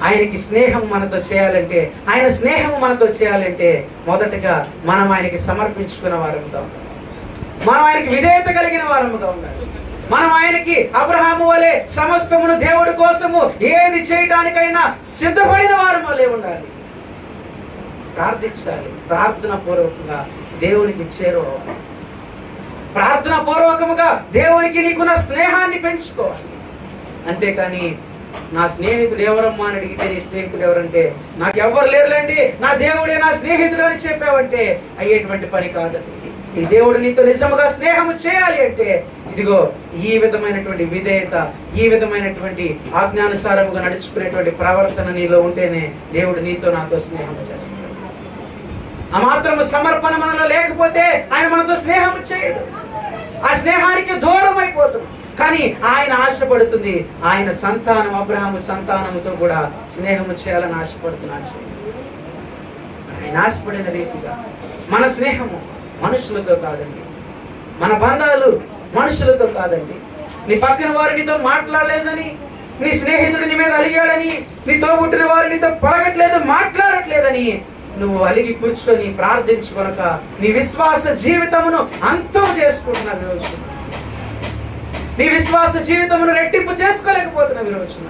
S2: ఆయనకి స్నేహం మనతో చేయాలంటే, ఆయన స్నేహం మనతో చేయాలంటే మొదటగా మనం ఆయనకి సమర్పించుకున్న వారముగా ఉండాలి. మనం ఆయనకి విధేయత కలిగిన వారముగా ఉండాలి. మనం ఆయనకి అబ్రహాము వలె సమస్తమును దేవుడి కోసము ఏది చేయడానికైనా సిద్ధపడిన వారము వలె ఉండాలి. ప్రార్థించాలి, ప్రార్థన పూర్వకంగా దేవునికి చేరుకోవాలి. ప్రార్థన పూర్వకముగా దేవునికి నీకున్న స్నేహాన్ని పెంచుకోవాలి. అంతేకాని నా స్నేహితుడు ఎవరమ్మా అని అడిగితే నీ స్నేహితుడు ఎవరంటే నాకు ఎవరు లేరులేండి, నా దేవుడే నా స్నేహితుడు అని చెప్పావంటే అయ్యేటువంటి పని కాదండి. ఈ దేవుడు నీతో నిజముగా స్నేహము చేయాలి అంటే ఇదిగో ఈ విధమైనటువంటి విధేయత, ఈ విధమైనటువంటి ఆజ్ఞానుసారముగా నడుచుకునేటువంటి ప్రవర్తన నీలో ఉంటేనే దేవుడు నీతో నాతో స్నేహం చేస్తాడు. ఆ మాత్రము సమర్పణ మనలో లేకపోతే ఆయన మనతో స్నేహం చేయడు. ఆ స్నేహానికి దూరం అయిపోతుంది. కానీ ఆయన ఆశపడుతుంది, ఆయన సంతానం అబ్రహాము సంతానముతో కూడా స్నేహము చేయాలని ఆశపడుతున్నాను. ఆయన ఆశపడిన రీతిగా మన స్నేహము మనుషులతో కాదండి, మన బంధాలు మనుషులతో కాదండి. నీ పక్కన వారు నీతో మాట్లాడలేదని, నీ స్నేహితుడు నీ మీద అలిగాడని, నీతో పుట్టిన వారు నీతో పడగట్లేదు, మాట్లాడట్లేదని నువ్వు అలిగి కూర్చొని ప్రార్థించుకొనక నీ విశ్వాస జీవితమును అంతం చేసుకుంటున్నావు. ఈరోజు నీ విశ్వాస జీవితమును రెట్టింపు చేసుకోలేకపోతున్నావు. ఈరోజున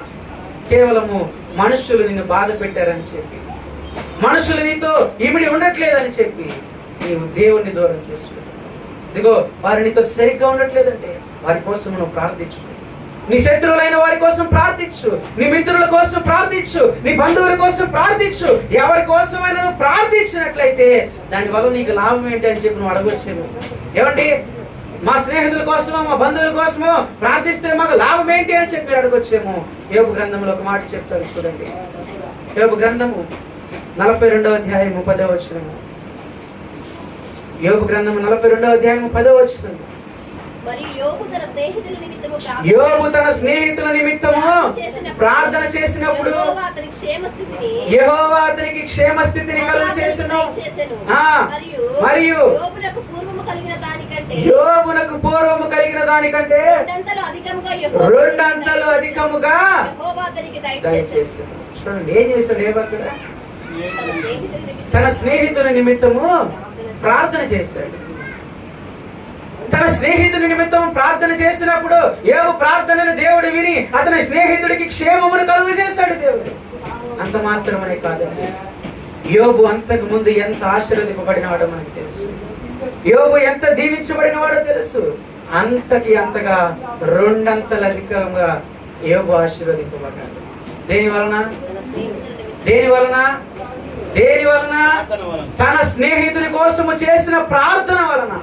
S2: కేవలము మనుషులు నిన్ను బాధ పెట్టారని చెప్పి, మనుషులు నీతో ఇమిడి ఉండట్లేదని చెప్పి నీవు దేవుణ్ణి దూరం చేసుకుంటావు. ఇదిగో వారు నీతో సరిగ్గా ఉండట్లేదంటే వారి కోసం నువ్వు ప్రార్థించు. నీ శత్రువులైన వారి కోసం ప్రార్థించు, నీ మిత్రుల కోసం ప్రార్థించు, నీ బంధువుల కోసం ప్రార్థించు. ఎవరి కోసమైనా నువ్వు ప్రార్థించినట్లయితే దానివల్ల నీకు లాభం ఏంటి అని చెప్పి నువ్వు అడగొచ్చేమో. ఏమండి, మా స్నేహితుల కోసమో మా బంధువుల కోసమో ప్రార్థిస్తే మాకు లాభం ఏంటి అని చెప్పి అడగొచ్చేమో. యోబు గ్రంథంలో ఒక మాట చెప్తారు చూడండి. యోబు గ్రంథము 42వ అధ్యాయము 10వ వచనము. యోబు గ్రంథము 42వ అధ్యాయము 10వ వచనము.
S4: మరియు యోబు తన స్నేహితుల నిమిత్తము
S2: యోబు తన స్నేహితుల నిమిత్తము ప్రార్థన చేసినప్పుడు యెహోవా అతనికి క్షేమస్థితిని కలుగజేసెను. మరియు
S4: యోబునకు పూర్వము కలిగిన దానికంటే
S2: రెండంతలు అధికముగా దయచేసెను. చూడండి ఏం చేశాడు యోబు అక్కడ? తన స్నేహితుల నిమిత్తము ప్రార్థన చేశాడు. తన స్నేహితుని నిమిత్తం ప్రార్థన చేసినప్పుడు యోబు ప్రార్థనను దేవుడు విని అతని స్నేహితుడికి క్షేమమును కలుగు చేశాడు దేవుడు. అంత మాత్రమే కాదండి, యోబు అంతకు ముందు ఎంత ఆశీర్వదింపబడినవాడో మనకు తెలుసు. యోబు ఎంత దీవించబడినవాడో తెలుసు. అంతగా రెండంతలు అధికంగా యోబు ఆశీర్వదింపబడ్డాడు. దేని వలన? తన స్నేహితుని కోసము చేసిన ప్రార్థన వలన,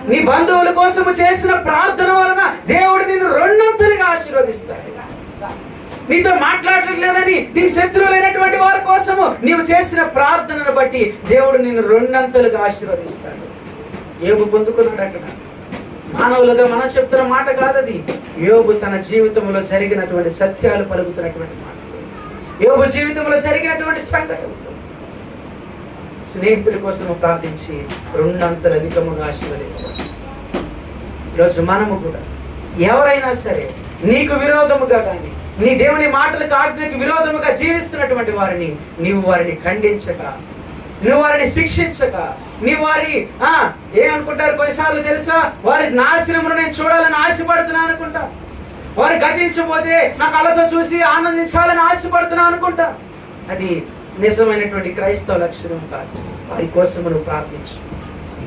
S2: నీ బంధువుల కోసము చేసిన ప్రార్థన వలన దేవుడు నిన్ను రెండంతలుగా ఆశీర్వదిస్తాడు. నీతో మాట్లాడలేదని నీ శత్రువులైనటువంటి వారి కోసము నీవు చేసిన ప్రార్థనను బట్టి దేవుడు నిన్ను రెండంతలుగా ఆశీర్వదిస్తాడు. యోబు పొందుకున్నాడు అక్కడ. మానవులుగా మనం చెప్తున్న మాట కాదది. యోబు తన జీవితంలో జరిగినటువంటి సత్యాలు పలుకుతున్నటువంటి మాట. యోబు జీవితంలో జరిగినటువంటి సంఘటన. స్నేహితుడి కోసం ప్రార్థించి రెండంతలు అధికముగా ఆశీర్వదించాడు. ఈరోజు మనము కూడా ఎవరైనా సరే నీకు విరోధముగా కానీ నీ దేవుని మాటలకు ఆజ్ఞకు విరోధముగా జీవిస్తున్నటువంటి వారిని నీవు వారిని ఖండించక, నువ్వు వారిని శిక్షించక, నీవు వారి ఏమనుకుంటారు కొన్నిసార్లు తెలుసా, వారి నాశనమును నేను చూడాలని ఆశపడుతున్నా అనుకుంటా. వారు గతించబోతే నా కళ్ళతో చూసి ఆనందించాలని ఆశపడుతున్నా అనుకుంటా. అది నిజమైనటువంటి క్రైస్తవ లక్షణం కాదు. వారి కోసము నువ్వు ప్రార్థించు,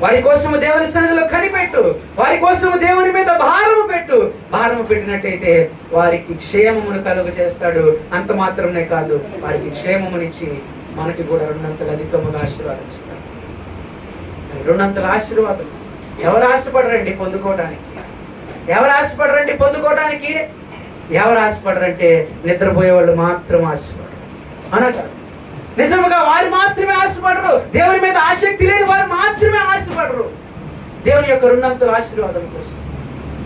S2: వారి కోసము దేవుని సన్నిధిలో కనిపెట్టు, వారి కోసము దేవుని మీద భారము పెట్టు. భారము పెట్టినట్టయితే వారికి క్షేమమును కలుగు చేస్తాడు. అంత మాత్రమే కాదు, వారికి క్షేమమునిచ్చి మనకి కూడా రెండంతలు అధికముగా ఆశీర్వాదం ఇస్తాడు. రెండంతల ఆశీర్వాదం ఎవరు ఆశపడరండి పొందుకోవడానికి? ఎవరు ఆశపడరండి పొందుకోవడానికి? ఎవరు ఆశపడరంటే నిద్రపోయే వాళ్ళు మాత్రం ఆశపడరు. అనగా నిజముగా వారు మాత్రమే ఆశపడరు. దేవుని మీద ఆసక్తి లేని వారు మాత్రమే ఆశపడరు. దేవుని యొక్క రెండంతల ఆశీర్వాదం కోసం,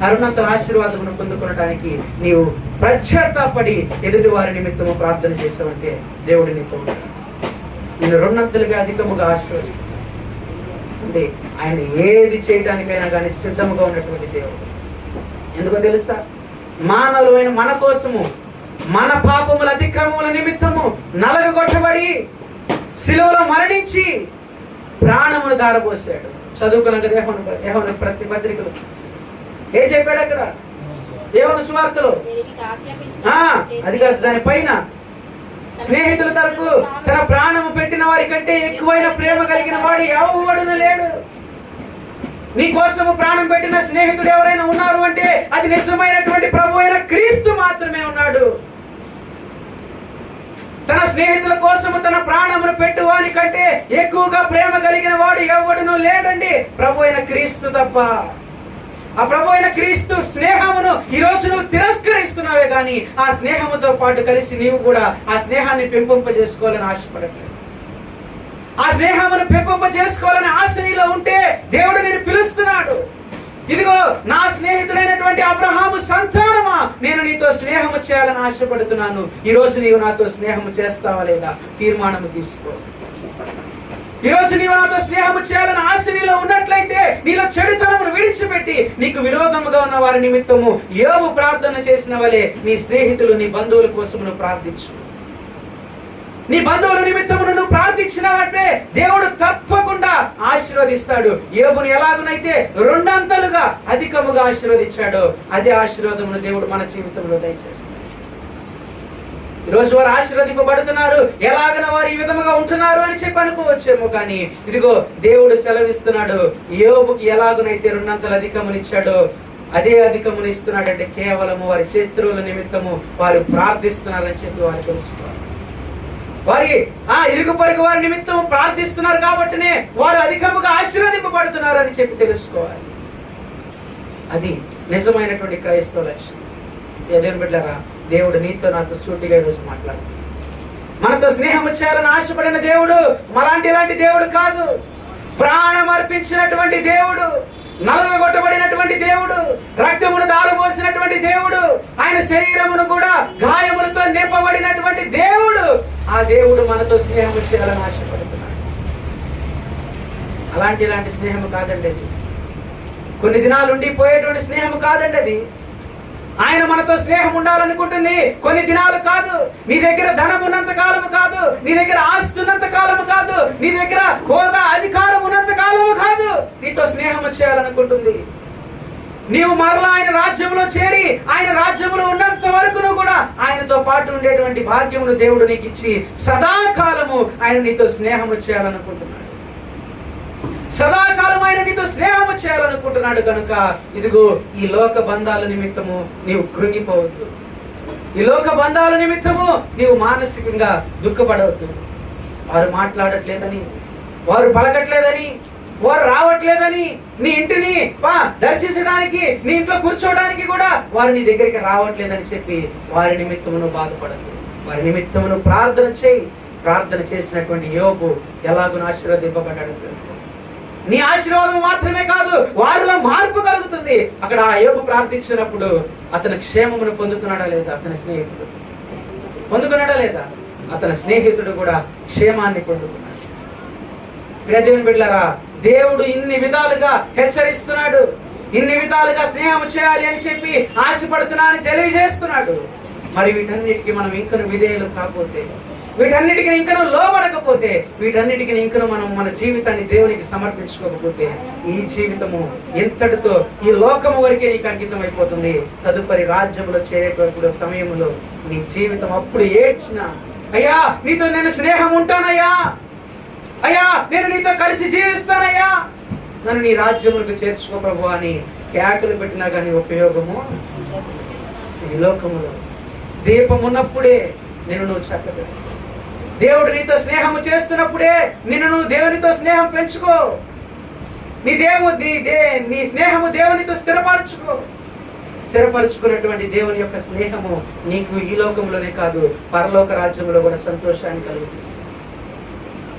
S2: ఆ రెండంతల ఆశీర్వాదమును పొందుకోవడానికి నీవు పశ్చాత్తాపడి ఎదుటి వారి నిమిత్తము ప్రార్థన చేసావంటే దేవుడి నీతో నిన్ను రెండంతలుగా అధికముగా ఆశీర్వదిస్తాడు. అంటే ఆయన ఏది చేయడానికైనా కానీ సిద్ధముగా ఉన్నటువంటి దేవుడు. ఎందుకో తెలుసా? మానవులైన మన కోసము మన పాపముల అతిక్రమముల నిమిత్తము నలగగొట్టబడి శిలువలో మరణించి ప్రాణమును దారపోసాడు. చదువుకున్నాక యోహాను ప్రతి పత్రికలు ఏం చెప్పాడు అక్కడ? యోహాను సువార్తలో అది కాదు, దానిపైన స్నేహితుల తరపు తన ప్రాణము పెట్టిన వారి కంటే ఎక్కువైన ప్రేమ కలిగిన వాడు ఎవడును లేడు. నీ కోసము ప్రాణం పెట్టిన స్నేహితుడు ఎవరైనా ఉన్నారు అంటే అది నిజమైనటువంటి ప్రభు అయిన క్రీస్తు మాత్రమే ఉన్నాడు. తన స్నేహితుల కోసము తన ప్రాణమును పెట్టువాని కంటే ఎక్కువగా ప్రేమ కలిగిన వాడు ఎవడును లేడండి, ప్రభు అయిన క్రీస్తు తప్ప. ఆ ప్రభు అయిన క్రీస్తు స్నేహమును ఈ రోజు నువ్వు తిరస్కరిస్తున్నావే కానీ ఆ స్నేహముతో పాటు కలిసి నీవు కూడా ఆ స్నేహాన్ని పెంపొంపజేసుకోవాలని ఆశపడట్లేదు. ఆ స్నేహమును పెంపొంపజేసుకోవాలని ఆశ నీలో ఉంటే దేవుడు నేను పిలుస్తున్నాడు. ఇదిగో నా స్నేహితుడైనటువంటి అబ్రహాము సంతానమా, నేను నీతో స్నేహము చేయాలని ఆశపడుతున్నాను. ఈ రోజు నీవు నాతో స్నేహము చేస్తావా లేదా తీర్మానము తీసుకో. ఈ రోజు నీవు నాతో స్నేహము చేయాలని ఆశ నీలో ఉన్నట్లయితే నీలో చెడుతనమును విడిచిపెట్టి నీకు విరోధముగా ఉన్న వారి నిమిత్తము యోబు ప్రార్థన చేసిన వలె నీ స్నేహితులు నీ బంధువుల కోసం నువ్వు ప్రార్థించు. నీ బంధువుల నిమిత్తమును నువ్వు ప్రార్థించినావంటే దేవుడు తప్పకుండా ఆశీర్వదిస్తాడు. యోబును ఎలాగునైతే రెండంతలుగా అధికముగా ఆశీర్వదించాడో అదే ఆశీర్వాదమును దేవుడు మన జీవితంలో దయచేస్తాడు. ఈరోజు వారు ఆశీర్వదింపబడుతున్నారు, ఎలాగన వారు ఈ విధముగా ఉంటున్నారు అని చెప్పి అనుకోవచ్చేమో, కానీ ఇదిగో దేవుడు సెలవిస్తున్నాడు, యోబుకి ఎలాగునైతే రెండంతలు అధికమునిచ్చాడో అదే అధికమును ఇస్తున్నాడంటే కేవలము వారి శత్రువుల నిమిత్తము వారు ప్రార్థిస్తున్నారని చెప్పి వారు తెలుసుకోవాలి. వారి ఇరుగు పొరుగు వారి నిమిత్తము ప్రార్థిస్తున్నారు కాబట్టినే వారు అధికముగా ఆశీర్వదింపబడుతున్నారని చెప్పి తెలుసుకోవాలి. అది నిజమైనటువంటి క్రైస్తవ లక్ష్యం. ఏదేం బిడ్డలారా, దేవుడు నీతో నాతో సూటిగా ఈరోజు మాట్లాడు. మనతో స్నేహం చేయాలని ఆశపడిన దేవుడు ఇలాంటి దేవుడు కాదు. ప్రాణం అర్పించినటువంటి దేవుడు, నలగొట్టబడినటువంటి దేవుడు, రక్తమును దారబోసినటువంటి దేవుడు, ఆయన శరీరమును కూడా గాయములతో నింపబడినటువంటి దేవుడు. ఆ దేవుడు మనతో స్నేహం చేయాలని ఆశపడుతున్నాడు. ఇలాంటి స్నేహం కాదండి అది. కొన్ని దినాలు ఉండిపోయేటువంటి స్నేహం కాదండి అది. ఆయన మనతో స్నేహం ఉండాలనుకుంటుంది కొన్ని దినాలు కాదు. నీ దగ్గర ధనం ఉన్నంత కాలము కాదు, నీ దగ్గర ఆస్తి ఉన్నంత కాలము కాదు, నీ దగ్గర హోదా అధికారం ఉన్నంత కాలము కాదు. నీతో స్నేహం చేయాలనుకుంటుంది. నీవు మరలా ఆయన రాజ్యంలో చేరి ఆయన రాజ్యంలో ఉన్నంత వరకు కూడా ఆయనతో పాటు ఉండేటువంటి భాగ్యమును దేవుడు నీకు ఇచ్చి సదాకాలము ఆయన నీతో స్నేహం చేయాలనుకుంటున్నాడు. సదాకాలం ఆయన నీతో స్నేహం చేయాలనుకుంటున్నాడు కనుక ఇదిగో ఈ లోక బంధాల నిమిత్తము నీవు కృంగిపోవద్దు. ఈ లోక బంధాల నిమిత్తము నీవు మానసికంగా దుఃఖపడవద్దు. వారు మాట్లాడట్లేదని, వారు పలకట్లేదని, వారు రావట్లేదని, నీ ఇంటిని దర్శించడానికి, నీ ఇంట్లో కూర్చోవడానికి కూడా వారు నీ దగ్గరికి రావట్లేదని చెప్పి వారి నిమిత్తమును బాధపడదు. వారి నిమిత్తమును ప్రార్థన చేయి. ప్రార్థన చేసినటువంటి యోబు ఎలాగూ ఆశీర్వదింపబడ్డాడు. నీ ఆశీర్వాదం మాత్రమే కాదు, వారిలో మార్పు కలుగుతుంది. అక్కడ ఆ యోబు ప్రార్థించినప్పుడు అతని క్షేమమును పొందుకున్నాడా లేదా? అతని స్నేహితుడు పొందుకున్నాడా లేదా? అతని స్నేహితుడు కూడా క్షేమాన్ని పొందుకున్నాడు. దేవుని బిడ్డలారా, దేవుడు ఇన్ని విధాలుగా హెచ్చరిస్తున్నాడు, ఇన్ని విధాలుగా స్నేహం చేయాలి అని చెప్పి ఆశపడుతున్నా అని తెలియజేస్తున్నాడు. మరి వీటన్నిటికీ మనం ఇంకను విధేయులు కాకపోతే, వీటన్నిటికీ ఇంకను లోబడకపోతే, వీటన్నిటికీ ఇంకను మనం మన జీవితాన్ని దేవునికి సమర్పించుకోకపోతే ఈ జీవితము ఎంతటితో ఈ లోకము వరకే నీకు అంకితం అయిపోతుంది. తదుపరి రాజ్యంలో చేరేటప్పుడు సమయంలో నీ జీవితం అప్పుడు ఏడ్చిన, అయ్యా నీతో నేను స్నేహం ఉంటానయ్యా, అయ్యా నేను నీతో కలిసి జీవిస్తానయ్యా, నన్ను నీ రాజ్యములకు చేర్చుకో ప్రభు అని కేకలు పెట్టినా కానీ ఉపయోగము ఈ లోకములో. దీపం ఉన్నప్పుడే నువ్వు చక్కబెట్టు. దేవుడు నీతో స్నేహం చేస్తున్నప్పుడే నువ్వు దేవునితో స్నేహం పెంచుకో. నీ స్నేహము దేవునితో స్థిరపరచుకున్నటువంటి దేవుని యొక్క స్నేహము నీకు ఈ లోకంలోనే కాదు పరలోక రాజ్యంలో కూడా సంతోషాన్ని కలుగజేస్తుంది.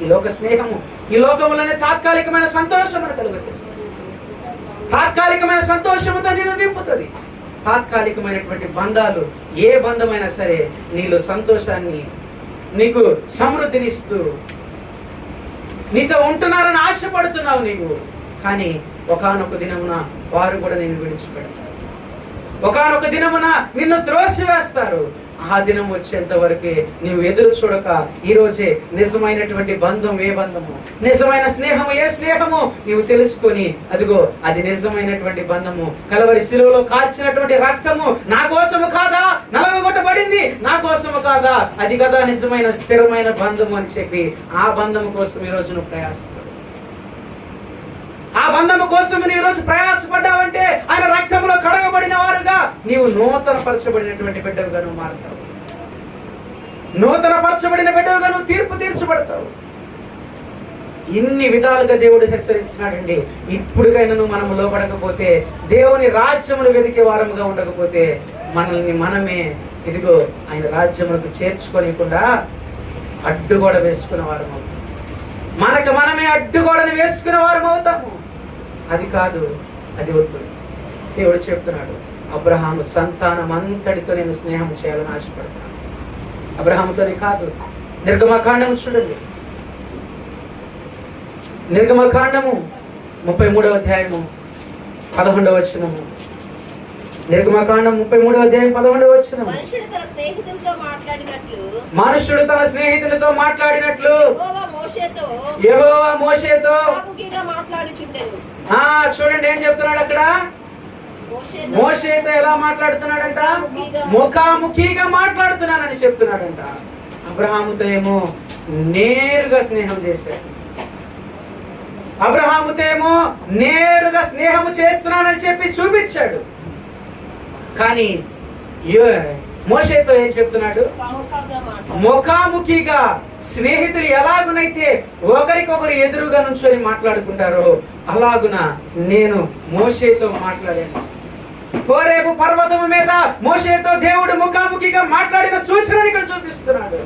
S2: ఈ లోక స్నేహము ఈ లోకంలోనే తాత్కాలికమైన సంతోషమును కలుగజేస్తుంది. తాత్కాలికమైన సంతోషముతో నిన్ను నింపుతుంది. తాత్కాలికమైనటువంటి బంధాలు ఏ బంధమైనా సరే నీలో సంతోషాన్ని, నీకు సమృద్ధినిస్తూ నీతో ఉంటున్నారని ఆశపడుతున్నావు నీవు. కానీ ఒకానొక దినమున వారు కూడా నిన్ను విడిచిపెడతారు. ఒకానొక దినమున నిన్ను త్రోసివేస్తారు. ఆ దినం వచ్చేంత వరకే నీవు ఎదురు చూడక ఈ రోజే నిజమైనటువంటి బంధం ఏ బంధము, నిజమైన స్నేహము ఏ స్నేహము నీవు తెలుసుకొని, అదిగో అది నిజమైనటువంటి బంధము. కలవరి శిలువలో కార్చినటువంటి రక్తము నా కోసము కాదా, నలగొట్టబడింది నా కోసము కాదా, అది కదా నిజమైన స్థిరమైన బంధము అని చెప్పి ఆ బంధము కోసం ఈ రోజు నువ్వు ప్రయాసపడు. ఆ బంధము కోసం నీవు ఈరోజు ప్రయాసపడ్డావంటే ఆయన రక్తంలో కడగబడిన వారుగా నీవు నూతన పరచబడినటువంటి బిడ్డవుగా నువ్వు మారుతావు. నూతన పరచబడిన బిడ్డవుగా నువ్వు తీర్పు తీర్చబడతావు. ఇన్ని విధాలుగా దేవుడు హెచ్చరిస్తున్నాడండి. ఇప్పుడుకైనా మనం లోపడకపోతే, దేవుని రాజ్యమును వెతికే వారముగా ఉండకపోతే మనల్ని మనమే ఇదిగో ఆయన రాజ్యములకు చేర్చుకోనికుండా అడ్డుగోడ వేసుకున్న వారం అవుతాం. మనకు మనమే అడ్డుగోడని వేసుకున్న వారం అవుతాము. అది కాదు, అది వద్దు. దేవుడు చెప్తున్నాడు, అబ్రహాము సంతానం అంతటితో నేను స్నేహం చేయాలని ఆశపడుతున్నాను. అబ్రహాముతోనే కాదు, నిర్గమకాండము చూడండి. నిర్గమకాండము 33వ అధ్యాయము 11వ వచనము. నిర్గమకాండం 33వ అధ్యాయం 11వ వచనము.
S4: మనుషుడు తన స్నేహితులతో
S2: మాట్లాడినట్లు యెహోవా మోషేతో
S4: మాట్లాడుచుండెను.
S2: చూడండి ఏం చెప్తున్నాడు అక్కడ. మోషేతో ఎలా మాట్లాడుతున్నాడంట? ముఖాముఖిగా మాట్లాడుతున్నానని చెప్తున్నాడంట. అబ్రహాముతో ఏమో నేరుగా స్నేహం చేశాడు. అబ్రహాముతో ఏమో నేరుగా స్నేహం చేస్తున్నానని చెప్పి చూపించాడు. కానీ మోషేతో ఏం చెప్తున్నాడు?
S4: కాముకంగా మాట్లాడు.
S2: ముఖాముఖిగా స్నేహితులు ఎలాగునైతే ఒకరికొకరు ఎదురుగా నుంచొని మాట్లాడుకుంటారో అలాగున నేను మోషేతో మాట్లాడాను. హోరేబు పర్వతము మీద మోషేతో దేవుడు ముఖాముఖిగా మాట్లాడిన సూచనని ఇక్కడ చూపిస్తున్నాడు.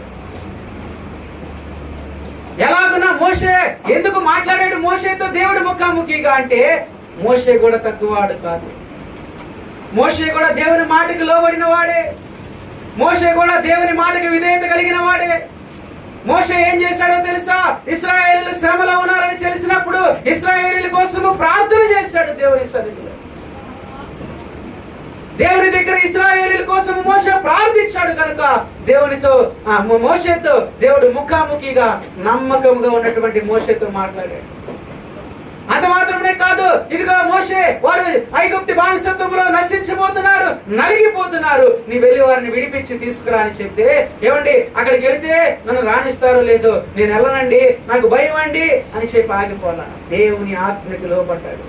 S2: ఎలాగున మోషే ఎందుకు మాట్లాడాడు మోషేతో దేవుడు ముఖాముఖిగా అంటే మోషే కూడా తక్కువవాడు కాదు. మోషే కూడా దేవుని మాటకు లోబడిన వాడే. మోషే కూడా దేవుని మాటకు విధేయత కలిగిన వాడే. మోషే ఏం చేశాడో తెలుసా? ఇశ్రాయేలీయులు శ్రమలో ఉన్నారని తెలిసినప్పుడు ఇశ్రాయేలీయుల కోసము ప్రార్థన చేశాడు దేవుని సన్నిధిలో. దేవుని దగ్గర ఇశ్రాయేలీయుల కోసం మోషే ప్రార్థించాడు కనుక దేవునితో మోషేతో దేవుడు ముఖాముఖిగా నమ్మకంగా ఉన్నటువంటి మోషేతో మాట్లాడాడు. అంత మాత్రమే కాదు, ఇదిగో మోషే వారు ఐగుప్తు బానిసత్వంలో నశించబోతున్నారు, నలిగిపోతున్నారు, నీ వెళ్ళి వారిని విడిపించి తీసుకురా అని చెప్తే, ఏమండి అక్కడికి వెళితే నన్ను రాణిస్తారో లేదో, నేను వెళ్ళనండి, నాకు భయం అండి అని చెప్పి ఆగిపోలా. దేవుని ఆజ్ఞకు లోపడ్డాడు.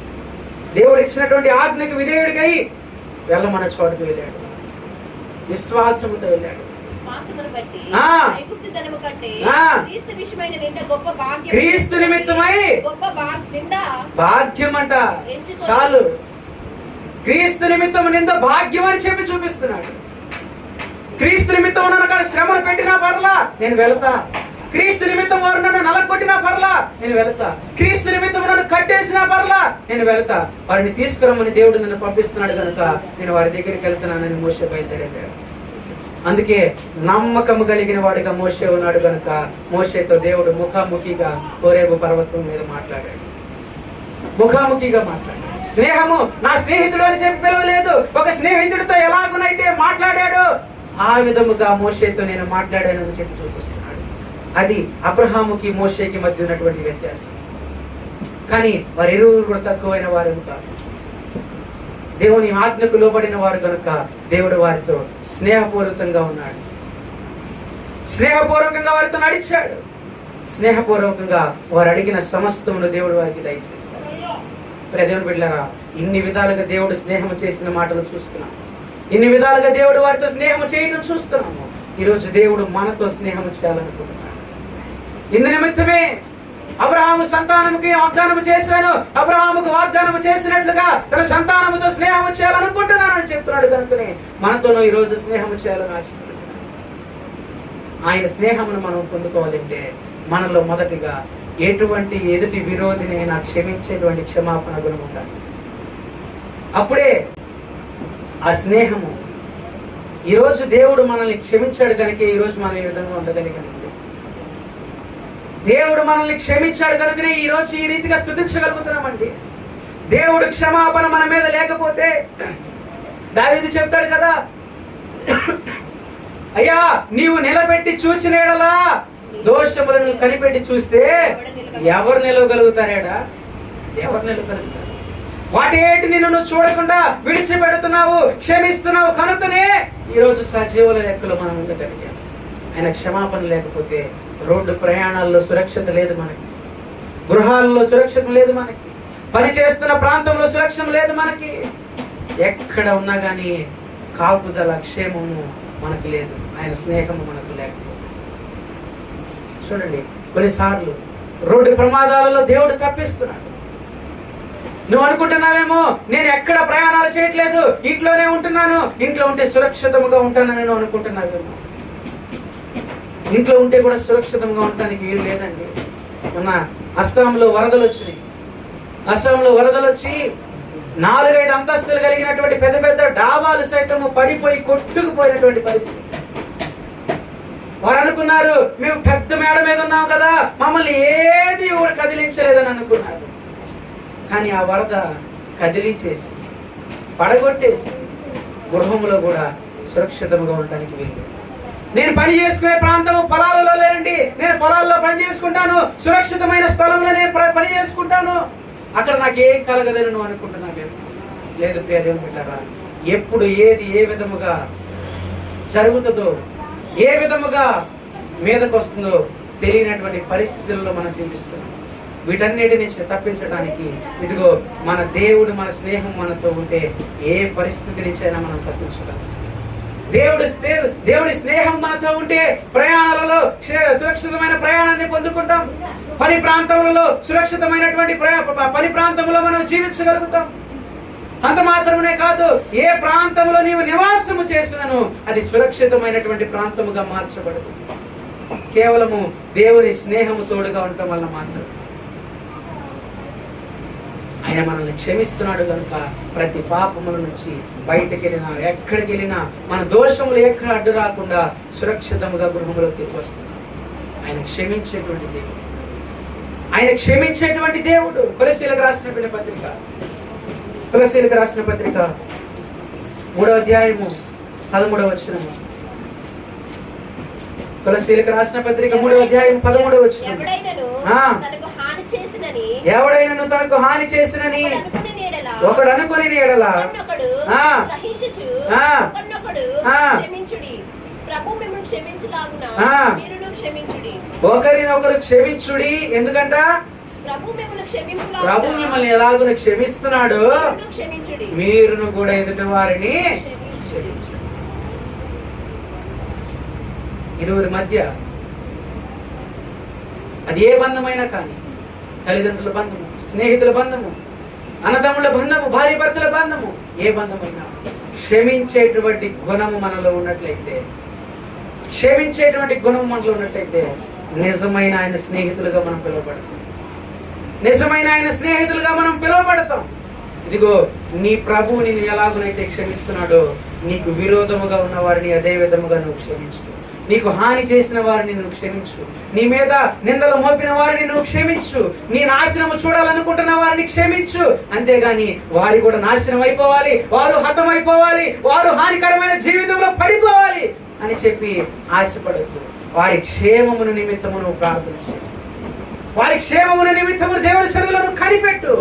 S2: దేవుడు ఇచ్చినటువంటి ఆజ్ఞకు విధేయుడికై వెళ్ళమన్న చోటుకు వెళ్ళాడు. విశ్వాసముతో వెళ్ళాడు.
S4: విశ్వాసమును బట్టి
S2: ఆ.
S4: ఐగుప్తుతనము కంటే
S2: ఆ.
S4: క్రీస్తు విషయమైన నింద గొప్ప భాగ్యం.
S2: క్రీస్తు నిమిత్తమై
S4: గొప్ప నింద
S2: భాగ్యం అంట. చాలు, క్రీస్తు నిమిత్తం నింద భాగ్యం అని చెప్పి చూపిస్తున్నాడు. క్రీస్తు నిమిత్తం నన్ను అక్కడ శ్రమను పెట్టినా పర్లా నేను వెళ్తా. క్రీస్తు నిమిత్తం వారు నన్ను నలగొట్టినా పర్లా నేను వెళ్తా. క్రీస్తు నిమిత్తం నన్ను కట్టేసినా పర్లా నేను వెళ్తా. వారిని తీసుకురమ్మని దేవుడు నన్ను పంపిస్తున్నాడు కనుక నేను వారి దగ్గరికి వెళ్తున్నానని మోషే బయలుదేరాడు. అందుకే నమ్మకము కలిగిన వాడిగా మోషే ఉన్నాడు కనుక మోషేతో దేవుడు ముఖాముఖిగా హోరేబు పర్వతం మీద మాట్లాడాడు. ముఖాముఖిగా మాట్లాడాడు. స్నేహము నా స్నేహితుడు అని చెప్పి పిలవలేదు. ఒక స్నేహితుడితో ఎలాగునైతే మాట్లాడాడో ఆ విధముగా మోషేతో నేను మాట్లాడానని చెప్పి చూపిస్తున్నాడు. అది అబ్రహాముకి మోషేకి మధ్య ఉన్నటువంటి వ్యత్యాసం. కానీ వారిరువురు కూడా తక్కువైన వారు కాదు. దేవుని ఆజ్ఞకు లోబడిన వారు కనుక దేవుడు వారితో స్నేహపూర్వకంగా ఉన్నాడు. స్నేహపూర్వకంగా వారితో నడిచాడు. స్నేహపూర్వకంగా వారు అడిగిన సమస్తమును దేవుడు వారికి దయచేశాడు. దేవుని బిడ్డలారా, ఇన్ని విధాలుగా దేవుడు స్నేహం చేసిన మాటలు చూస్తున్నాం. ఇన్ని విధాలుగా దేవుడు వారితో స్నేహం చేయడం చూస్తున్నాము. ఈరోజు దేవుడు మనతో స్నేహం చేయాలనుకుంటున్నాడు. ఇందు నిమిత్తమే అబ్రహాము సంతానముకి వాగ్దానము చేశాను, అబ్రహాముకు వాగ్దానము చేసినట్లుగా తన సంతానముతో స్నేహం చేయాలనుకుంటున్నానని చెప్తున్నాడు. కనుకనే మనతోనూ ఈరోజు స్నేహం చేయాలని ఆశిస్తున్నాడు. ఆయన స్నేహమును మనం పొందుకోవాలంటే మనలో మొదటిగా ఎటువంటి ఎదుటి విరోధిని అయినా క్షమించేటువంటి క్షమాపణ గుణం ఉండాలి. అప్పుడే ఆ స్నేహము. ఈరోజు దేవుడు మనల్ని క్షమించాడు కనుక ఈరోజు మనం ఈ విధంగా ఉండగలిగాము. దేవుడు మనల్ని క్షమించాడు కనుకనే ఈ రోజు ఈ రీతిగా స్తుతించగలుగుతున్నామండి. దేవుడు క్షమాపణ మన మీద లేకపోతే దావీదు చెప్తాడు కదా, అయ్యా నీవు నిలబెట్టి చూచిన ఎడలా దోషములను కనిపెట్టి చూస్తే ఎవరు నిలవగలుగుతారేడా? ఎవరు నిలవగలుగుతారు? వాటేటి నిన్ను నువ్వు చూడకుండా విడిచిపెడుతున్నావు, క్షమిస్తున్నావు కనుకనే ఈరోజు సజీవుల లెక్కలు మనం ఉండగలిగాం. ఆయన క్షమాపణ లేకపోతే రోడ్డు ప్రయాణాల్లో సురక్షత లేదు మనకి, గృహాల్లో సురక్షత లేదు మనకి, పని చేస్తున్న ప్రాంతంలో సురక్షణ లేదు మనకి. ఎక్కడ ఉన్నా కానీ కాపుదల క్షేమము మనకు లేదు, ఆయన స్నేహము మనకు లేకపోతే. చూడండి, కొన్నిసార్లు రోడ్డు ప్రమాదాలలో దేవుడు తప్పిస్తున్నాడు. నువ్వు అనుకుంటున్నావేమో నేను ఎక్కడ ప్రయాణాలు చేయట్లేదు, ఇంట్లోనే ఉంటున్నాను, ఇంట్లో ఉంటే సురక్షితంగా ఉంటానని నువ్వు అనుకుంటున్నావేమో. ఇంట్లో ఉంటే కూడా సురక్షితంగా ఉండటానికి వీలు లేదండి. మొన్న అస్సాంలో వరదలు వచ్చినాయి. అస్సాంలో వరదలు వచ్చి 4-5 అంతస్తులు కలిగినటువంటి పెద్ద పెద్ద డాబాలు సైతం పడిపోయి కొట్టుకుపోయినటువంటి పరిస్థితి. వారు అనుకున్నారు మేము పెద్ద మేడ మీద ఉన్నాం కదా, మమ్మల్ని ఏది కూడా కదిలించలేదని అనుకున్నారు. కానీ ఆ వరద కదిలించేసి పడగొట్టేసి గృహంలో కూడా సురక్షితంగా ఉండడానికి వీలు. నేను పని చేసుకునే ప్రాంతం పొలాలలో లేదండి, నేను పొలాల్లో పని చేసుకుంటాను, సురక్షితమైన స్థలంలో నేను పని చేసుకుంటాను, అక్కడ నాకేం కలగదని నువ్వు అనుకుంటున్నావు. లేదు ప్రియదేవుని బిడ్డలారా, ఎప్పుడు ఏది ఏ విధముగా జరుగుతుందో, ఏ విధముగా మీదకు వస్తుందో తెలియనటువంటి పరిస్థితుల్లో మనం జీవిస్తున్నాం. వీటన్నిటి నుంచి తప్పించడానికి ఇదిగో మన దేవుడు, మన స్నేహం మనతో ఉంటే ఏ పరిస్థితి నుంచి అయినా మనం తప్పించగలం. దేవుడి స్నేహం మనతో ఉంటే ప్రయాణాలలో సురక్షితమైన ప్రయాణాన్ని పొందుకుంటాం. పని ప్రాంతములలో సురక్షితమైనటువంటి పని ప్రాంతంలో మనం జీవించగలుగుతాం. అంత మాత్రమే కాదు, ఏ ప్రాంతంలో నీవు నివాసము చేసినను అది సురక్షితమైనటువంటి ప్రాంతముగా మార్చబడదు. కేవలము దేవుని స్నేహము తోడుగా ఉండటం వల్ల మాత్రం. ఆయన మనల్ని క్షమిస్తున్నాడు కనుక ప్రతి పాపముల నుంచి బయటకు వెళ్ళినా, ఎక్కడికి వెళ్ళినా మన దోషములు ఎక్కడ అడ్డు రాకుండా సురక్షితముగా గృహంలోకి తిరిగి వస్తున్నాడు. ఆయన క్షమించేటువంటి దేవుడు, ఆయన క్షమించేటువంటి దేవుడు. కొలస్సీలకు రాసినటువంటి పత్రిక, కొలస్సీలకు రాసిన పత్రిక 3వ అధ్యాయము 13వ వచనము. కొలస్సీలకు రాసిన పత్రిక 3వ అధ్యాయం 13వ వచనం. ఎవడైనను తనకు హాని చేసినని ఒకడు అనుకుని ఎడల ఒకరినొకరు క్షమించుడి. ఎందుకంట ప్రభు మిమ్మల్ని ఎలాగున క్షమిస్తున్నాడు, మీరును కూడా ఎదుటి వారిని క్షమించండి. ఇరువురి మధ్య అది ఏ బంధమైనా కానీ, తల్లిదండ్రుల బంధము, స్నేహితుల బంధము, అన్నదమ్ముల బంధము, భార్య భర్తల బంధము, ఏ బంధమైనా క్షమించేటువంటి గుణము మనలో ఉన్నట్లయితే, క్షమించేటువంటి గుణం మనలో ఉన్నట్లయితే నిజమైన ఆయన స్నేహితులుగా మనం పిలువబడతాం. నిజమైన ఆయన స్నేహితులుగా మనం పిలువబడతాం. ఇదిగో నీ ప్రభువు నిన్ను ఎలాగునైతే క్షమిస్తున్నాడో, నీకు విరోధముగా ఉన్న వారిని అదే విధముగా నువ్వు క్షమించు. నీకు హాని చేసిన వారిని నువ్వు క్షమించు. నీ మీద నిందలు మోపిన వారిని నువ్వు క్షమించు. నీ నాశనము చూడాలనుకుంటున్న వారిని క్షమించు. అంతేగాని వారి కూడా నాశనం అయిపోవాలి, వారు హతమైపోవాలి, వారు హానికరమైన జీవితంలో పడిపోవాలి అని చెప్పి ఆశపడద్దు. వారి క్షేమమును నిమిత్తము నువ్వు ప్రార్థించు. వారి క్షేమమును నిమిత్తము దేవుని సన్నిధిలో కనిపెట్టు.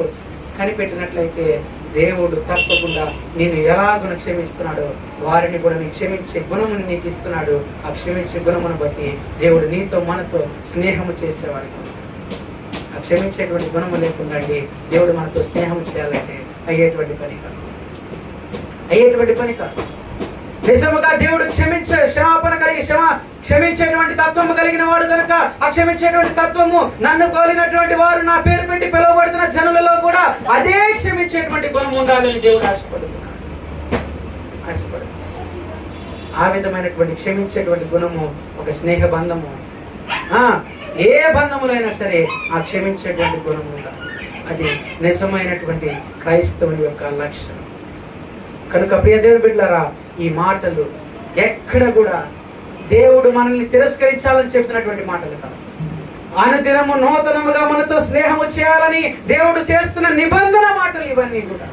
S2: కనిపెట్టినట్లయితే దేవుడు తప్పకుండా నేను ఎలాగున క్షమిస్తున్నాడో వారిని కూడా నీ క్షమించే గుణమును నీకు ఇస్తున్నాడు. ఆ క్షమించే గుణమును బట్టి దేవుడు నీతో మనతో స్నేహము చేసేవాడు. ఆ క్షమించేటువంటి గుణము లేకుండా దేవుడు మనతో స్నేహం చేయాలంటే అయ్యేటువంటి పని కాదు. నిజముగా దేవుడు క్షమాపణ కలిగి క్షమించేటువంటి తత్వము కలిగిన వాడు కనుక ఆ క్షమించేటువంటి తత్వము నన్ను కోలినటువంటి వారు నా పేరు పెట్టి పిలువబడుతున్న జనులలో కూడా అదే క్షమించేటువంటి గుణం ఉండాలని దేవుడు ఆశపడుతున్నాడు. ఆ విధమైనటువంటి క్షమించేటువంటి గుణము ఒక స్నేహ బంధము. ఏ బంధములైనా సరే ఆ క్షమించేటువంటి గుణము ఉండాలి. అది నిజమైనటువంటి క్రైస్తవుని యొక్క లక్షణం. కనుక ప్రియ దేవుని బిడ్డలారా, ఈ మాటలు ఎక్కడ కూడా దేవుడు మనల్ని తిరస్కరించాలని చెప్తున్నటువంటి మాటలు కాదు. అనుదినము నూతనముగా మనతో స్నేహము చేయాలని దేవుడు చేస్తున్న నిబంధన మాటలు ఇవన్నీ కూడా.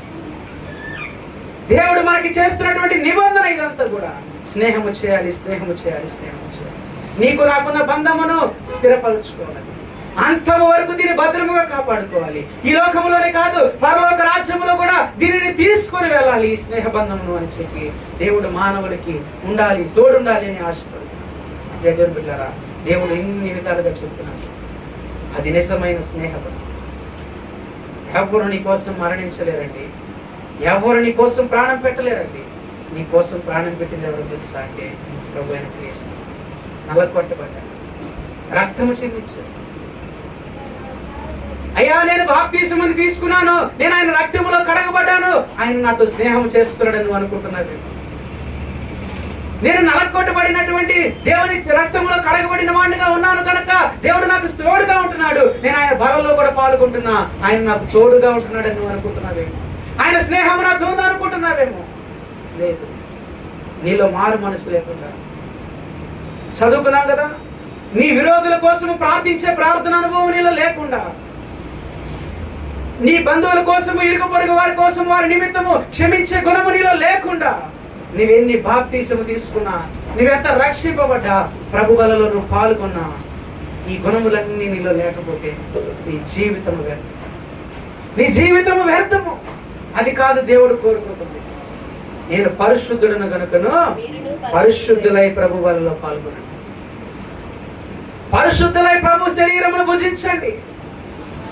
S2: దేవుడు మనకి చేస్తున్నటువంటి నిబంధన ఇదంతా కూడా. స్నేహము చేయాలి, స్నేహము చేయాలి, స్నేహము చేయాలి. నీకు నాకున్న బంధమును స్థిరపరచుకోవాలి. అంతము వరకు దీన్ని భద్రముగా కాపాడుకోవాలి. ఈ లోకములోనే కాదు, పరలోక రాజ్యములో కూడా దీనిని తీసుకొని వెళ్ళాలి, ఈ స్నేహబంధమును అని చెప్పి దేవుడు మానవుడికి ఉండాలి, తోడుండాలి అని ఆశపడుతున్నాడు. దేవుని బిడ్డలారా, దేవుడు ఇన్ని విధాలుగా చెప్తున్నాడు. అది నిజమైన స్నేహబంధం. ఎవరు నీ కోసం మరణించలేరండి, ఎవరు నీ కోసం ప్రాణం పెట్టలేరండి. నీ కోసం ప్రాణం పెట్టింది ఎవరు తెలుసా అంటే ప్రభు అయిన క్రీస్తు. నల్లకొట్టబడ్డాడు, రక్తము చెందించాడు. అయ్యా నేను బాప్తీసముని తీసుకున్నాను, నేను ఆయన రక్తములో కడగబడ్డాను, ఆయన నాతో స్నేహం చేస్తున్నాడని నువ్వు అనుకుంటున్నావు. నేను నలగొట్టబడినటువంటి దేవుని రక్తములో కడగబడిన వాడిగా ఉన్నాను కనుక దేవుడు నాకు తోడుగా ఉంటున్నాడు, నేను ఆయన బలంలో కూడా పాల్గొంటున్నా, ఆయన నాకు తోడుగా ఉంటున్నాడని నువ్వు అనుకుంటున్నావేమో. ఆయన స్నేహం నాతో ఉందనుకుంటున్నావేమో. లేదు, నీలో మారు మనసు లేకుండా చదువుకున్నాం కదా, నీ విరోధుల కోసం ప్రార్థించే ప్రార్థన అనుభవం నీలో లేకుండా, నీ బంధువుల కోసము, ఇరుగు పొరుగు వారి కోసం వారి నిమిత్తము క్షమించే గుణము నీలో లేకుండా, నువ్వెన్ని బాప్తీసము తీసుకున్నా, నువ్వెంత రక్షింపబడ్డా, ప్రభు బలలో నువ్వు పాల్గొన్నా, ఈ గుణములన్నీ నీలో లేకపోతే నీ జీవితము వ్యర్థం. నీ జీవితము వ్యర్థము. అది కాదు దేవుడు కోరుకుంటుంది. నేను పరిశుద్ధుడను గనుకను పరిశుద్ధులై ప్రభు బలలో పాల్గొనండి. పరిశుద్ధులై ప్రభు శరీరమును భుజించండి.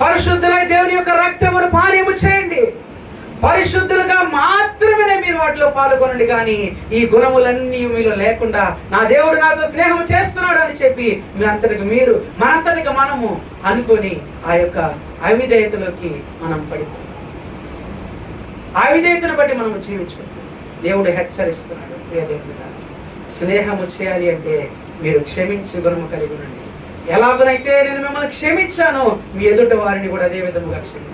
S2: పరిశుద్ధులై దేవుని యొక్క రక్తమును పానీయము చేయండి. పరిశుద్ధులుగా మాత్రమే మీరు వాటిలో పాల్గొనండి. కానీ ఈ గుణములన్నీ మీలో లేకుండా నా దేవుడు నాతో స్నేహం చేస్తున్నాడు అని చెప్పి మీ అంతటికి మీరు మనంతటికి మనము అనుకొని ఆ యొక్క అవిధేయతలోకి మనం పడిపోయి ఆ విధేయతను బట్టి మనము జీవించుకుంటాం. దేవుడు హెచ్చరిస్తున్నాడు, ప్రియ దేవుడు, స్నేహము చేయాలి అంటే మీరు క్షమించే గుణము కలిగి ఉండండి. ఎలాగనైతే నేను మిమ్మల్ని క్షమించానో మీ ఎదుట వారిని కూడా అదే విధముగా క్షమించాను.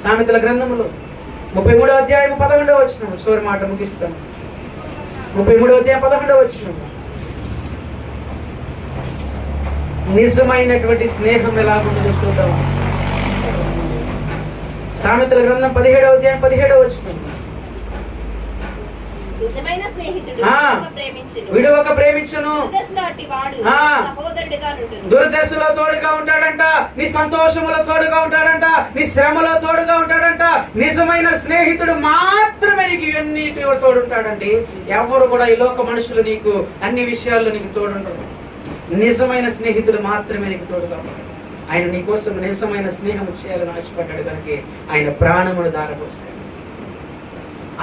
S2: సామెతల గ్రంథములో 33వ అధ్యాయం 11వ వచనం, చివరి మాట ముగిస్తాను. 33వ అధ్యాయం 11వ వచనం, నిజమైనటువంటి స్నేహం ఎలా ఉంటుందో చూద్దాం. సామెతల గ్రంథం 17వ అధ్యాయం 17వ వచనం,
S4: నిజమైన స్నేహితుడు ప్రేమించును,
S2: విడువక ప్రేమించును,
S4: దుర్దశలో అట్టివాడు సహోదరుడిగా నుండును.
S2: దుర్దశలో తోడుగా ఉంటాడంట, నీ సంతోషములో తోడుగా ఉంటాడంట, నీ శ్రమలో తోడుగా ఉంటాడంట. నిజమైన స్నేహితుడు మాత్రమే నీకు ఇవన్నిటిలో తోడుంటాడండి. ఎవరు కూడా ఈ లోక మనుషులు నీకు అన్ని విషయాల్లో నీకు తోడుంటాడు. నిజమైన స్నేహితుడు మాత్రమే నీకు తోడుగా ఉంటాడు. ఆయన నీ కోసం నిజమైన స్నేహం చేయాలని ఆశపడ్డాడు కనుక ఆయన ప్రాణమును దారపోసాడు.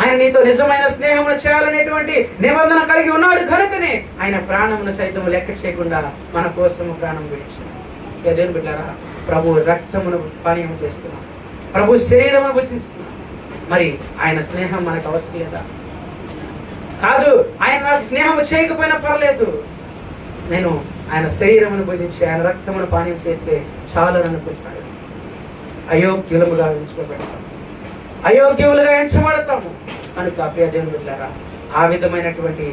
S2: ఆయన నీతో నిజమైన స్నేహమును చేయాలనేటువంటి నిబంధన కలిగి ఉన్నాడు కనుకనే ఆయన ప్రాణమును సైతం లెక్క చేయకుండా మన కోసము ప్రాణం విడిచాడు. దేవుని బిడ్డలారా, ప్రభు రక్తమును పానీయం చేస్తున్నాం, ప్రభు శరీరమును భుజిస్తున్నాం. మరి ఆయన స్నేహం మనకు అవసరం లేదా? కాదు, ఆయన నాకు స్నేహం చేయకపోయినా పర్లేదు, నేను ఆయన శరీరమును భుజించి ఆయన రక్తమును పానీయం చేస్తే చాలు అని అనుకుంటున్నాడు. అయోగ్యులముగా ఎంచుకోబడతాం, అయోగ్యులుగా ఎంచబడతాము కనుక ప్రియ దేవుని బిడ్డలారా, ఆ విధమైనటువంటి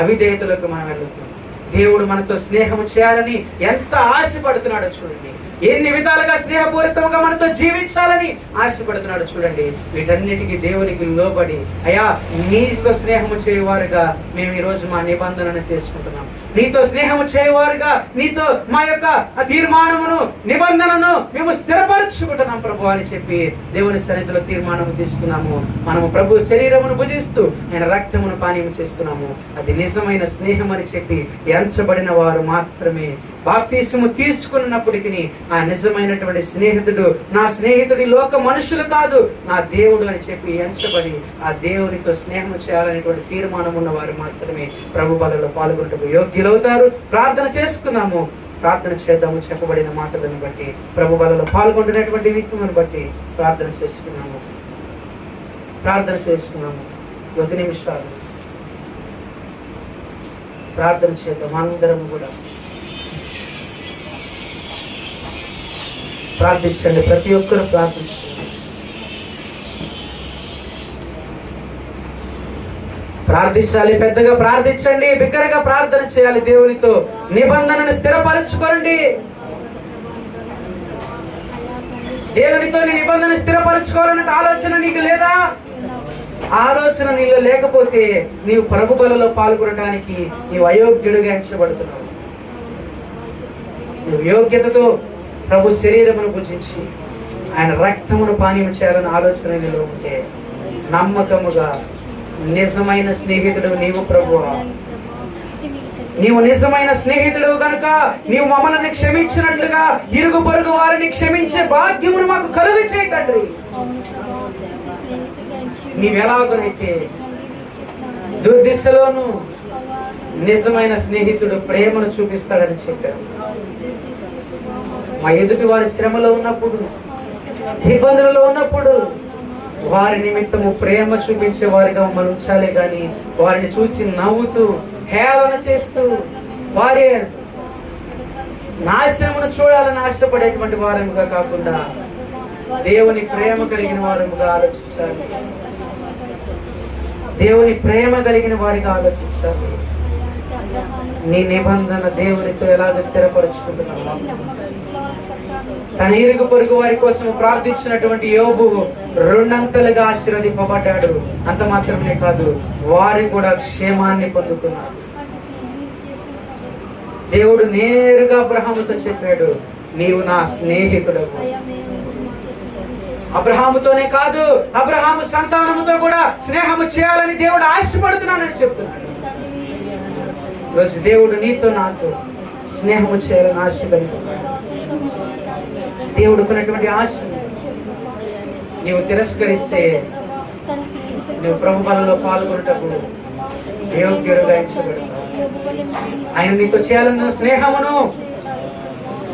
S2: అవిధేయతలకు మనం వెళ్తున్నాం. దేవుడు మనతో స్నేహం చేయాలని ఎంత ఆశపడుతున్నాడో చూడండి. ఎన్ని విధాలుగా స్నేహపూరితంగా మనతో జీవించాలని ఆశపడుతున్నాడు చూడండి. వీటన్నిటికీ దేవునికి లోబడి, అయ్యా నీతో స్నేహము చేయవారుగా మేము ఈ రోజు మా నిబంధనను చేసుకుంటున్నాం, నీతో స్నేహము చేయవారుగా నీతో మా యొక్క తీర్మానమును నిబంధనను మేము స్థిరపరచుకుంటున్నాం ప్రభు అని చెప్పి దేవుని సన్నిధిలో తీర్మానం తీసుకున్నాము. మనము ప్రభు శరీరమును భుజిస్తూ ఆయన రక్తమును పానీయం చేస్తున్నాము. అది నిజమైన స్నేహం అని చెప్పి ఎంచబడిన వారు మాత్రమే బాప్తీసము తీసుకున్నప్పటికీ ఆ నిజమైనటువంటి స్నేహితుడు నా స్నేహితుడి లోక మనుషులు కాదు, నా దేవుడు అని చెప్పి ఎంచబడి ఆ దేవునితో స్నేహం చేయాలనేటువంటి తీర్మానం ఉన్న వారు మాత్రమే ప్రభు బలలో పాల్గొనటకు యోగ్యులవుతారు. ప్రార్థన చేసుకున్నాము, ప్రార్థన చేద్దాము. చెప్పబడిన మాటలను బట్టి ప్రభు బలలో పాల్గొంటున్నటువంటి విషయమును బట్టి ప్రార్థన చేసుకున్నాము. 1 నిమిషాలు ప్రార్థన చేద్దాం. అందరము కూడా ప్రార్థించండి, ప్రతి ఒక్కరు ప్రార్థించండి. ప్రార్థించాలి, పెద్దగా ప్రార్థించండి, బిగ్గరగా ప్రార్థన చేయాలి. దేవునితో నిబంధనను స్థిరపరచుకోండి. దేవునితో నీ నిబంధన స్థిరపరచుకోవాలనే ఆలోచన నీకు లేదా? ఆలోచన నీలో లేకపోతే నీవు ప్రభు బలలో పాల్గొనడానికి నీవు అయోగ్యుడిగా ఎంచబడుతున్నావు. నువ్వు యోగ్యతతో ప్రభు శరీరమును భుజించి ఆయన రక్తమును పానీయం చేయాలని ఆలోచన నీలో ఉంటే నమ్మకముగా నిజమైన స్నేహితుడు నీవు ప్రభువా. నీవు నిజమైన స్నేహితుడు కనుక నీవు మమ్మల్ని క్షమించినట్లుగా ఇరుగు పొరుగు వారిని క్షమించే భాగ్యమును మాకు కలుగ చేయి తండ్రి. నీవెలాగనైతే దుర్దిశలోను నిజమైన స్నేహితుడు ప్రేమను చూపిస్తాడని చెప్పారు. మా ఎదుటి వారి శ్రమలో ఉన్నప్పుడు, ఇబ్బందులలో ఉన్నప్పుడు వారి నిమిత్తము ప్రేమ చూపించే వారిగా మమ్మల్ని ఉంచాలే కానీ వారిని చూసి నవ్వుతూ హేళన చేస్తూ వారి నాశనమును చూడాలని ఆశపడేటువంటి వారముగా కాకుండా దేవుని ప్రేమ కలిగిన వారముగా ఆలోచించాలి. దేవుని ప్రేమ కలిగిన వారిగా ఆలోచించాలి. నీ నిబంధన దేవునితో ఎలాగ స్థిరపరుచుకుంటున్నావు? తన ఇరుగు పొరుగు వారి కోసం ప్రార్థించినటువంటి యోబు 2 అంతలుగా ఆశీర్వదింపబడ్డాడు. అంత మాత్రమే కాదు, వారి కూడా క్షేమాన్ని పొందుకున్నారు. దేవుడు నేరుగా అబ్రహాముతో చెప్పాడు, నీవు నా స్నేహితుడవు. అబ్రహాముతోనే కాదు, అబ్రహాము సంతానముతో కూడా స్నేహము చేయాలని దేవుడు ఆశపడుతున్నానని చెప్తున్నాడు. ఈరోజు దేవుడు నీతో నాతో స్నేహము చేయాలని ఆశపడుతున్నాడు. దేవుడుకున్నటువంటి ఆశ నీవు తిరస్కరిస్తే నువ్వు ప్రభు బలలో పాల్గొనటకు యోగ్యుడుగా ఎంచబడతావు. ఆయన నీతో చేయాలన్న స్నేహమును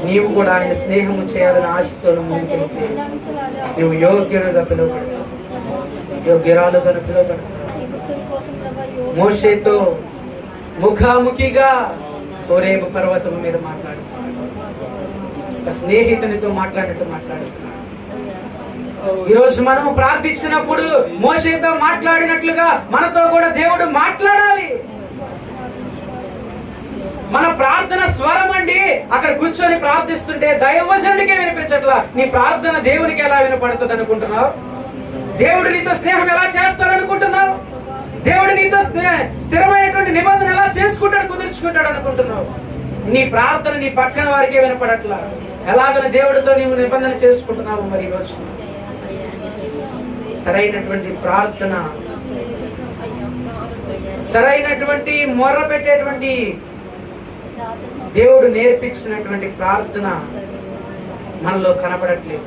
S2: నీవు కూడా ఆయన స్నేహము చేయాలని ఆశతో ముందుకెళ్తే నువ్వు యోగ్యుడుగా పిలువబడతావు, యోగ్యురాలుగా పిలువబడతావు. మోషేతో ముఖాముఖిగా హోరేబు పర్వతం మీద మాట్లాడుతున్నాడు, ఒక స్నేహితునితో మాట్లాడినట్టు మాట్లాడుతున్నాడు. ఈరోజు మనము ప్రార్థించినప్పుడు మోషేతో మాట్లాడినట్లుగా మనతో కూడా దేవుడు మాట్లాడాలి. మన ప్రార్థన స్వరం అండి అక్కడ కూర్చొని ప్రార్థిస్తుంటే దైవజనుడికే వినిపించట్లా. నీ ప్రార్థన దేవునికి ఎలా వినపడుతుంది అనుకుంటున్నావు? దేవుడు నీతో స్నేహం ఎలా చేస్తాడు అనుకుంటున్నావు? దేవుడు నీతో స్థిరమైనటువంటి నిబంధన ఎలా చేసుకుంటాడు, కుదుర్చుకుంటాడు అనుకుంటున్నావు? నీ ప్రార్థన నీ పక్కన వారికే వినపడట్లా. ఎలాగన దేవుడితో నీవు నిబంధన చేసుకుంటున్నావు? మరి ఈరోజు సరైనటువంటి ప్రార్థన, సరైనటువంటి మొర్ర పెట్టేటువంటి దేవుడు నేర్పించినటువంటి ప్రార్థన మనలో కనపడట్లేదు.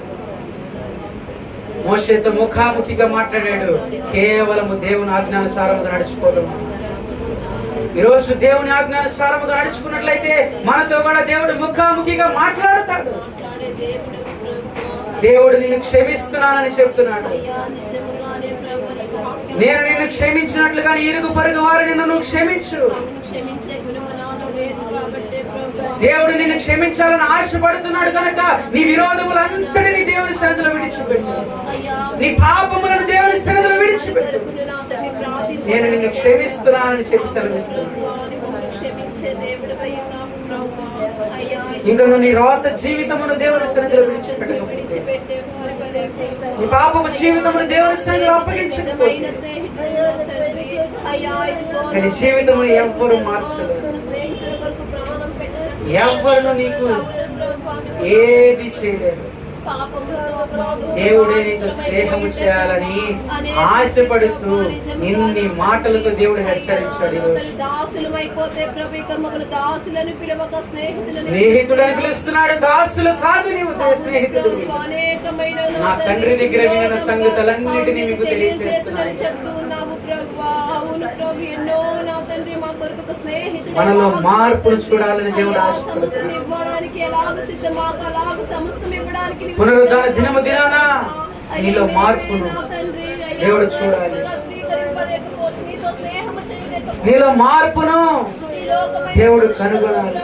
S2: మోషేతో ముఖాముఖిగా మాట్లాడాడు, కేవలము దేవుని ఆజ్ఞానుసారముగా నడుచుకోవడం. ఈరోజు దేవుని ఆజ్ఞానుసారముగా నడుచుకున్నట్లయితే మనతో కూడా దేవుడు ముఖాముఖిగా మాట్లాడతాడు. దేవుడు నిన్ను క్షమిస్తున్నానని చెప్తున్నాడు. నేను నిన్ను క్షమించినట్లుగా ఇరుగు పొరుగు వారు నిన్ను క్షమించు. దేవుడు నిన్ను క్షమించాలని ఆశపడుతున్నాడు కనుక నీ విరోధములంతటినీ దేవుని సన్నిధిలో విడిచిపెట్టు, నీ పాపములను దేవుని సన్నిధిలో విడిచిపెట్టు. నేను నిన్ను క్షమిస్తున్నానని చెప్పి సెలవిస్తున్నాను. ఇంకా నీ రోత జీవితమును దేవుని సన్నిధిలో విడిచిపెట్టకపోతే, నీ పాపము జీవితమును దేవుని సన్నిధిలో అప్పగించకపోతే నీ జీవితమును ఎవ్వరు మార్చలేరు. ఎవ్వరు నీకు ఏది చేయలేరు. దేవుడే నీతో స్నేహము చేయాలని ఆశపడుతూ ఇన్ని మాటలతో దేవుడు హెచ్చరించాడు. స్నేహితుడని పిలుస్తున్నాడు, దాసులు కాదు నీవు స్నేహితుడు. నా తండ్రి దగ్గర విన్న సంగతులన్నిటినీ మీకు తెలియజేస్తున్నాను. మనలో మార్పును చూడాలని దేవుడు ఆశపడుతున్నాడు. పునరుద్ధాన దినము దినాన నీలో మార్పును దేవుడు చూడాలి. నీలో మార్పును దేవుడు కనుగొనాలి.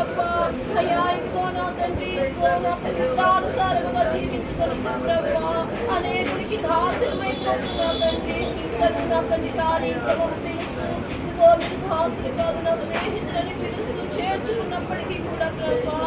S4: చేర్చుకున్నప్పటికీ కూడా ప్రభా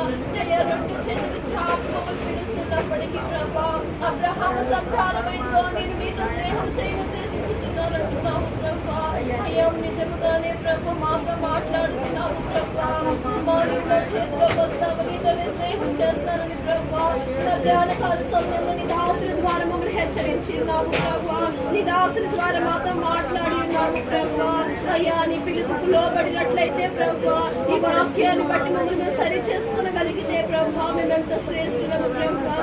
S4: అయ్యా రెండు చేతులు చాపుకొని పిలుస్తున్నప్పటికీ ప్రభా అబ్రహాము సంతానమైందో నేను మీతో స్నేహం చేయనుద్దేశించుచున్నానంటున్నావు ప్రభా. అయ్యా నిజముగానే ప్రభు మాతో మాట్లాడుతున్నావు ప్రభా. కుమారుల చేతిలోకి వస్తావు, నీతోనే స్నేహం చేస్తానని ప్రభా మధ్యాహ్న కాల సమయంలో నీ దాసుల ద్వారా మమ్మల్ని హెచ్చరించి ఉన్నావు ప్రభా. నీ దాసుల ద్వారా మాతో మాట్లాడి ఉన్నావు ప్రభా. అయ్యా నీ పిలుపుకు లోబడినట్లయితే ప్రభా ఈ వాక్యాన్ని బట్టి మమ్మల్ని మేము సరి చేసుకోగలిగితే ప్రభా మేమెంత శ్రేష్ఠులము ప్రభా.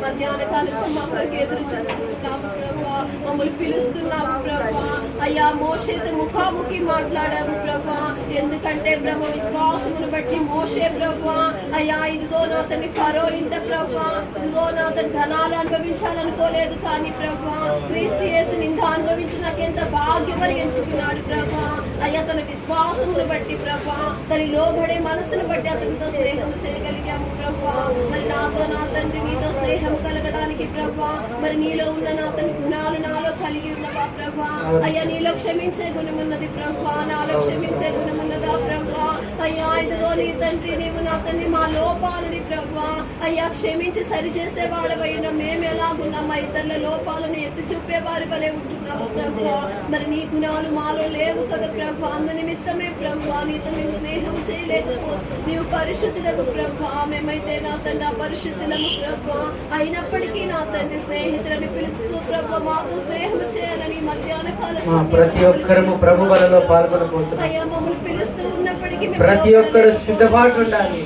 S4: మధ్యాహ్న కాల సమాపరికి ఎదురు చేస్తున్నావు ప్రభా, మమ్మల్ని పిలుస్తున్నావు ప్రభా. అయ్యా మోషేతో ముఖాముఖి మాట్లాడావు ప్రభా. ఎందుకంటే ప్రభు విశ్వాసమును బట్టి మోషే ప్రభా అయ్యా ఇదిగో నా అతని ఫరో ఇంట ప్రభా ఇదిగో నా అతని ధనాలు అనుభవించాలనుకోలేదు కానీ ప్రభా క్రీస్తు యేసు నింద అనుభవించి నాకెంత భాగ్యమని ఎంచుకున్నాడు ప్రభా. అయ్యా తన విశ్వాసమును బట్టి ప్రభా తన లోబడే మనసును బట్టి అతనితో స్నేహం చేయగలిగాము ప్రభా. మరి నాతో నా తండ్రి నీతో స్నేహం కలగడానికి ప్రభా మరి నీలో ఉన్న నా అతని గుణాలు నాలో కలిగి ఉన్నవా ప్రభా. అయ్యా నీలో క్షమించే గుణమున్నది ప్రభా, నాలో క్షమించే గుణమున్నదా ప్రభా. అయ్యా ఇదిగో నీ తండ్రి నీవు నా తండ్రి మా లోపాలని ప్రభా అయ్యా క్షమించి సరిచేసే వాడవైనా మేము ఎలాగున్నామా ఇతరుల లోపాలను ఎత్తి చూపే వారి వలె ఉంటున్నాము ప్రభా. మరి నీ గుణాలు మాలో లేవు కదా ప్రభా. అందు నిమిత్తమే ప్రభా నీతో మేము స్నేహం చేయలేకపో నీవు పరిశుద్ధులకు ప్రభా. మేమైతే నా తండ్రి అపరిశుద్ధులము ప్రభా. అయినప్పటికీ నా తండ్రి స్నేహితులని పిలుస్తూ ప్రభా మాతో స్నేహం చేయాలని మధ్యాహ్న కాల
S2: ప్రతి ఒక్కరము ప్రభు బలలో పాల్గొనబోతున్నారు.
S4: అయ్యా మమ్మల్ని పిలుస్తూ ఉన్నప్పటికీ
S2: ప్రతి ఒక్కరు సిద్ధపాటు ఉండాలి.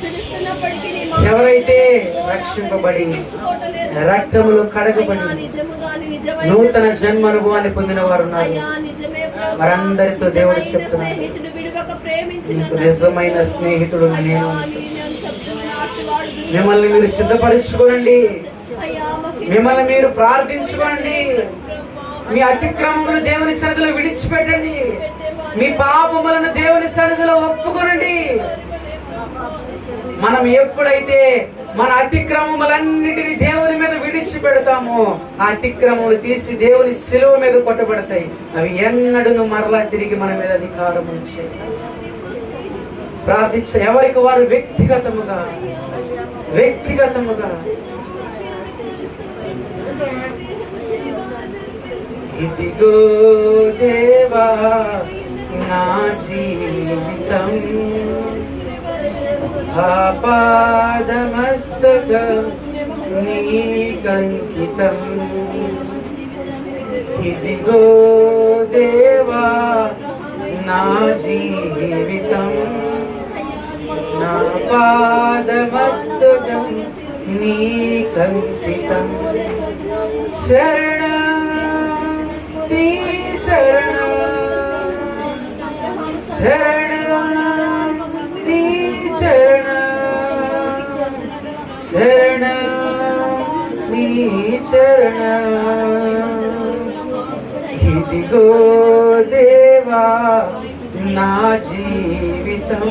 S4: పిలుస్తున్నప్పటికీ
S2: ఎవరైతే రక్షింపబడి రక్తములో కడగబడి నూతన జన్మ అనుభవాన్ని పొందిన వారు ఉన్నారు. వారందరితో దేవుడు చెప్తున్నాడు, నీకు నిజమైన స్నేహితుడు నేను. మిమ్మల్ని మీరు సిద్ధపరచుకోండి, మిమ్మల్ని మీరు ప్రార్థించుకోండి, మీ అతిక్రమములను దేవుని సన్నిధిలో విడిచిపెట్టండి, మీ పాపములను దేవుని సన్నిధిలో ఒప్పుకొనండి. మనం ఎప్పుడైతే మన అతిక్రమములన్నిటిని దేవుని మీద విడిచిపెడతామో ఆ అతిక్రమములు తీసి దేవుని శిలువ మీద కొట్టబడతాయి. అవి ఎన్నడూ మరలా తిరిగి మన మీద అధికారం ఉంచేది. ప్రార్థించ ఎవరికి వారు వ్యక్తిగతముగా ఇదిగో దేవా నా జీవితం ఆపాదమస్తకం నీకంకితం. ఇదిగో దేవా నా జీవితం నా పాదమస్తకం నీకంకితం. శరణం నీ చరణం, శరణం నీ చరణం, శరణం నీ చరణం. ఇదిగో దేవా నా జీవితం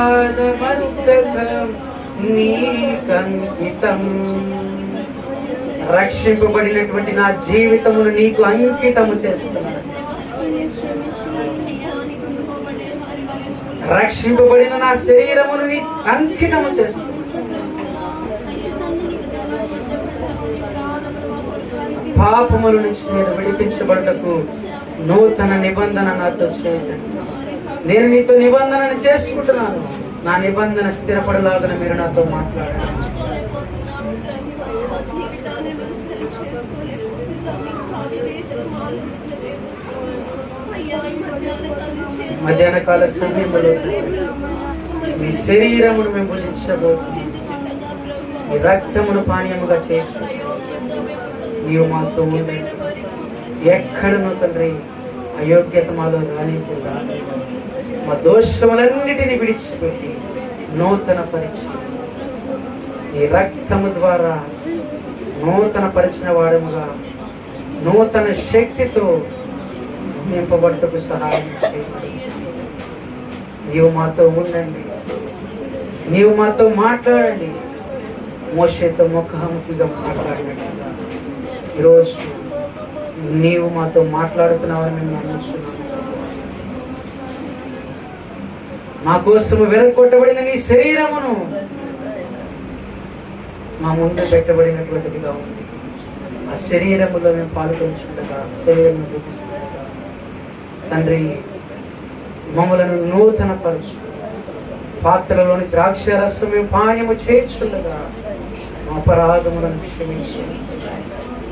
S2: ఆపాదమస్తకం నీకంకితం. రక్షింపబడినటువంటి నా జీవితమును నీకు అంకితము చేస్తున్నాను. రక్షింపబడిన నా శరీరమును నీకు అంకితము చేస్తున్నాను. పాపముల నుంచి నేను విడిపించబడటకు నూతన నిబంధన నాతో చేయండి. నేను నీతో నిబంధనను చేసుకుంటున్నాను. నా నిబంధన స్థిరపడలాగా మీరు నాతో మాట్లాడండి. మధ్యాహ్న కాల సమయంలో మీ శరీరమును మేము భుజించబోతున్నాం, మీ రక్తమును పానీయముగా చేయొచ్చు. నీవు మాతో ఉండండి. ఎక్కడనో తండ్రి అయోగ్యత మాలో రానికుండా మా దోషములన్నిటిని విడిచిపెట్టి నూతన పరిచయం ఈ రక్తము ద్వారా నూతన పరిచిన వాడముగా నూతన శక్తితో నింపబట్టుకు సహాయం చేయండి. నీవు మాతో ఉండండి, నీవు మాతో మాట్లాడండి. మోషేతో ముఖాముఖిగా మాట్లాడినట్టుగా ఈరోజు నీవు మాతో మాట్లాడుతున్నావని మేము నమ్ముతున్నాము. మా కోసము వెరకొట్టబడిన నీ శరీరమును మా ముందు పెట్టబడినటువంటిదిగా ఉంది. ఆ శరీరములో మేము పాల్గొంచుండగా శరీరం చూపిస్తుండగా తండ్రి మమ్మలను నూతన పరచు. పాత్రలోని ద్రాక్ష రసం మేము పానీయము చేర్చుండగా మా అపరాధములను క్షమించు.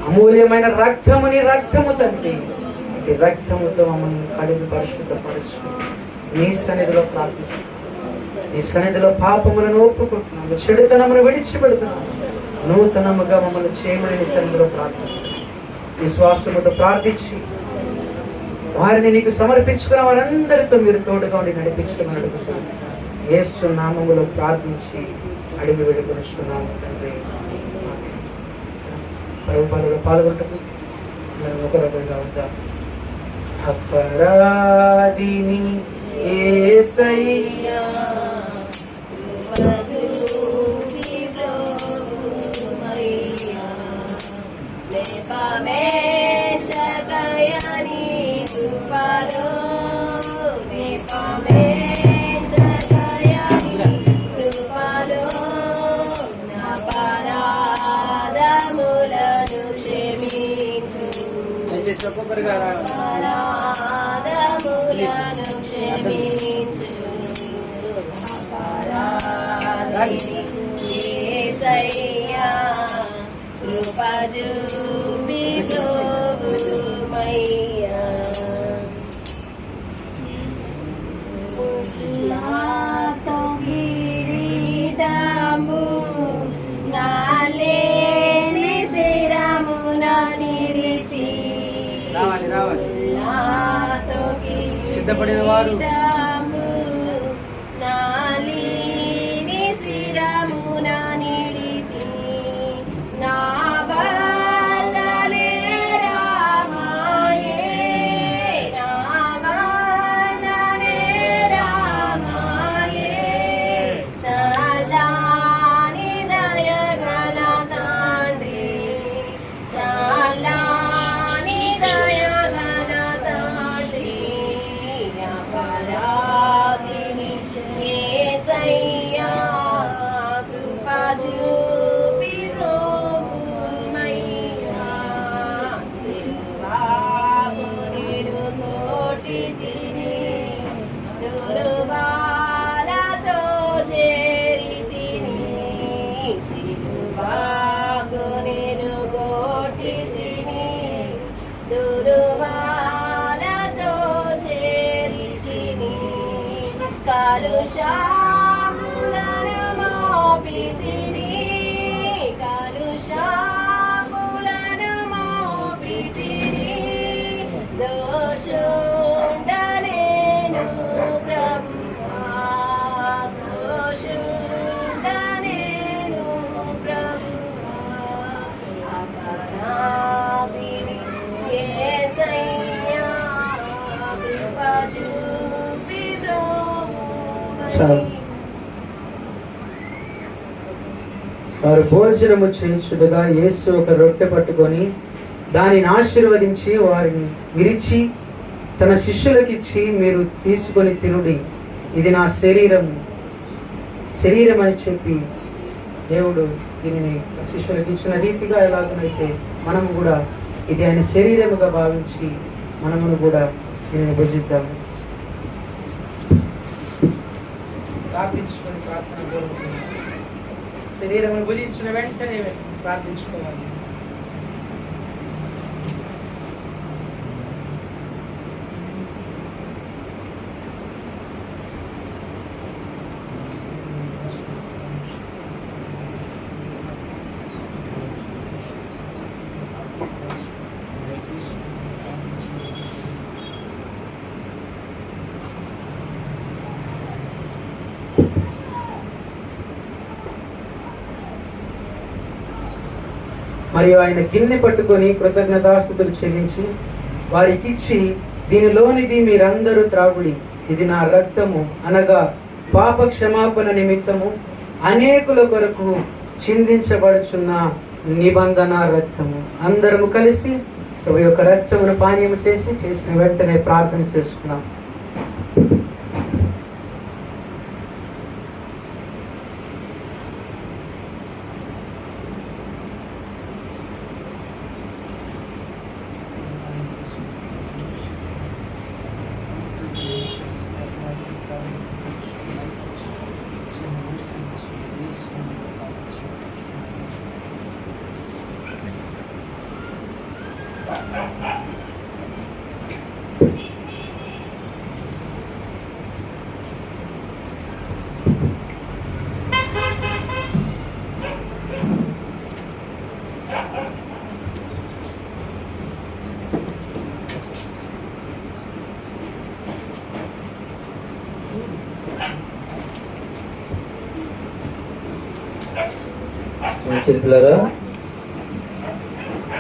S2: అమూల్యమైన రక్తముని రక్తము తండ్రి, ఈ రక్తముతో మమ్మల్ని కడిగి పరిశుద్ధపరచు. నీ సన్నిధిలో ప్రార్థిస్తున్నాం, నీ సన్నిధిలో పాపములను ఒప్పుకుంటున్నాము, చెడుతనమును విడిచిపెడుతున్నాము. నూతనముగా మమ్మల్ని చేయమని నీ సన్నిధిలో ప్రార్థిస్తున్నాం. విశ్వాసముతో ప్రార్థించి వారిని నీకు సమర్పించుకున్న వారందరితో మీరు తోడుగా ఉండి నడిపించమని అడుగుతున్నాను. యేసు నామములో ప్రార్థించి అడిగి వేడుకొనుచున్నాము తండ్రి. పరుపాలలో పాల్గొంటూ ఒకరొకరుగా ఉంటాం. అపరాధిని యేసయ్యా
S5: Lahat ang
S2: సిద్ధపడిన వారు
S4: నాలిని శిరమున నిడిచి నా బలలే రామాయే నా బలలే రామాయే చల్లాని దయగల తండ్రి చల్లాని దయగల తండ్రి అపరాధిని యేసయ్యా కృప చూపి రోమయ్యా సిలువకు నిన్ను కొట్టితిని దుర్వారతో చేరితిని సిలువకు నిన్ను కొట్టితిని దుర్వారతో చేరితిని కలుషములను మోపితిని కలుషములను మోపితిని దోషుండనేను ప్రభువా దోషుండనేను ప్రభువా అపరాధిని యేసయ్యా కృప చూపి
S2: చాలు. వారు భోజనము చేయించుడుగా యేసు ఒక రొట్టె పట్టుకొని దానిని ఆశీర్వదించి వారిని విరిచి తన శిష్యులకు ఇచ్చి, మీరు తీసుకొని తినుడి, ఇది నా శరీరం అని చెప్పి దేవుడు దీనిని శిష్యులకు ఇచ్చిన రీతిగా ఎలాగనైతే మనము కూడా ఇది ఆయన శరీరముగా భావించి మనమును కూడా దీనిని భుజిద్దాము. ప్రార్థించుకొని ప్రార్థన కోరుకుంటున్నాను. శరీరమును భుజించిన వెంటనే ప్రార్థించుకోవాలి. మరియు ఆయన గిన్నె పట్టుకొని కృతజ్ఞతాస్తుతులు చెల్లించి వారికి ఇచ్చి, దీనిలోనిది మీరందరూ త్రాగుడి, ఇది నా రక్తము, అనగా పాప క్షమాపణ నిమిత్తము అనేకుల కొరకు చిందించబడుచున్న నిబంధన రక్తము. అందరము కలిసి ప్రభు యొక్క రక్తమును పానీయం చేసిన వెంటనే ప్రార్థన చేసుకున్నాం. చిరుకులరా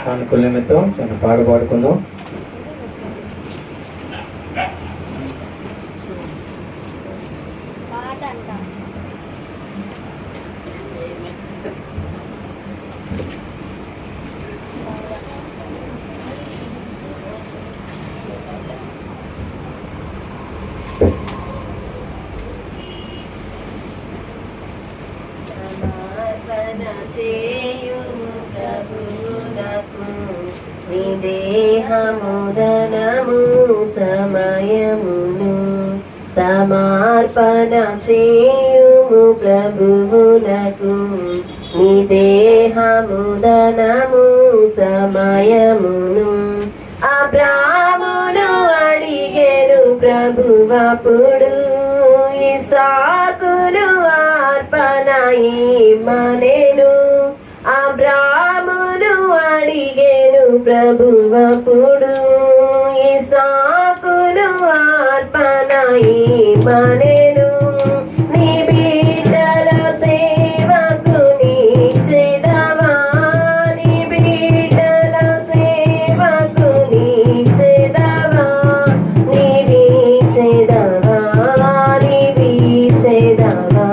S2: కానుకల నిమిత్తం తను పాట పాడుకుందాం.
S4: చేయుము ప్రభువునకు నీ దేహముదనము సమయమును సమర్పణ చేయుము ప్రభువునకు నీ దేహముదనము సమయమును. అబ్రామును అడిగెను ప్రభువప్పుడు, ఇస్సాకును అర్పణ ఇమ్మనెను. అబ్రామును అడిగెను ప్రభువప్పుడు, ఇస్సాకును అర్పణ
S1: మనేను నీ బిడ్డల సేవకు నీచెదవా నీ బిడ్డల సేవకు నీచెదవా నీవిచెదవా నీవిచెదవా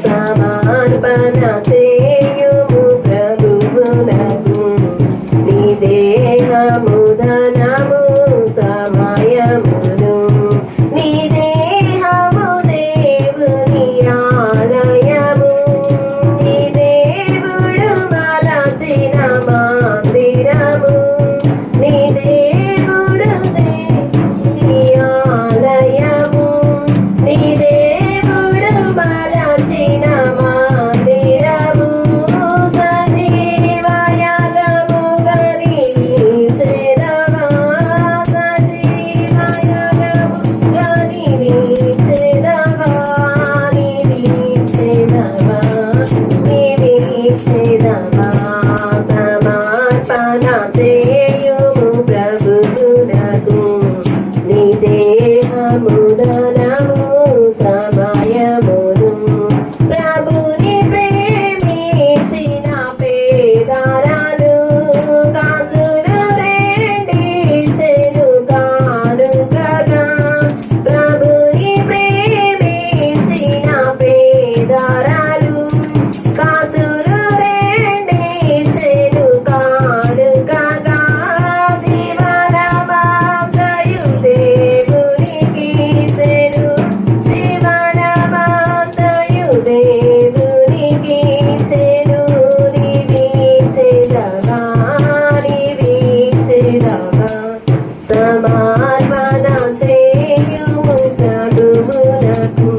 S1: సమర్పణ చేయుము ప్రభువునకు నీ దేహము ధనము సమయమును నీ దేహము దేవుని ఆలయము నీ దేవుడు మలచిన మందిరము నీ దేవుడు దేవుని ఆలయము నీ దేవుడు మలచిన మందిరము సజీవయాగముగా నీచెదవా సజీవయాగముగా నీచెదవా నీచెదవా నీచెదవా సమర్పణ చేయుము ప్రభువునకు నీ దేహము ధనము సమయమును ప్రభుని ప్రేమించిన పేదలను కాసులు రెండిచెను కానుకగా ప్రభుని ప్రేమించిన పేదలను కాసులు రెండిచెను కానుకగా జీవన వాక్యు దేవునికి ఇచ్చెను జీవన వాక్యు దేవునికి ఇచ్చెను నీవిచెదవా నీవిచెదవా సమర్పణ చేయుము ప్రభువునకు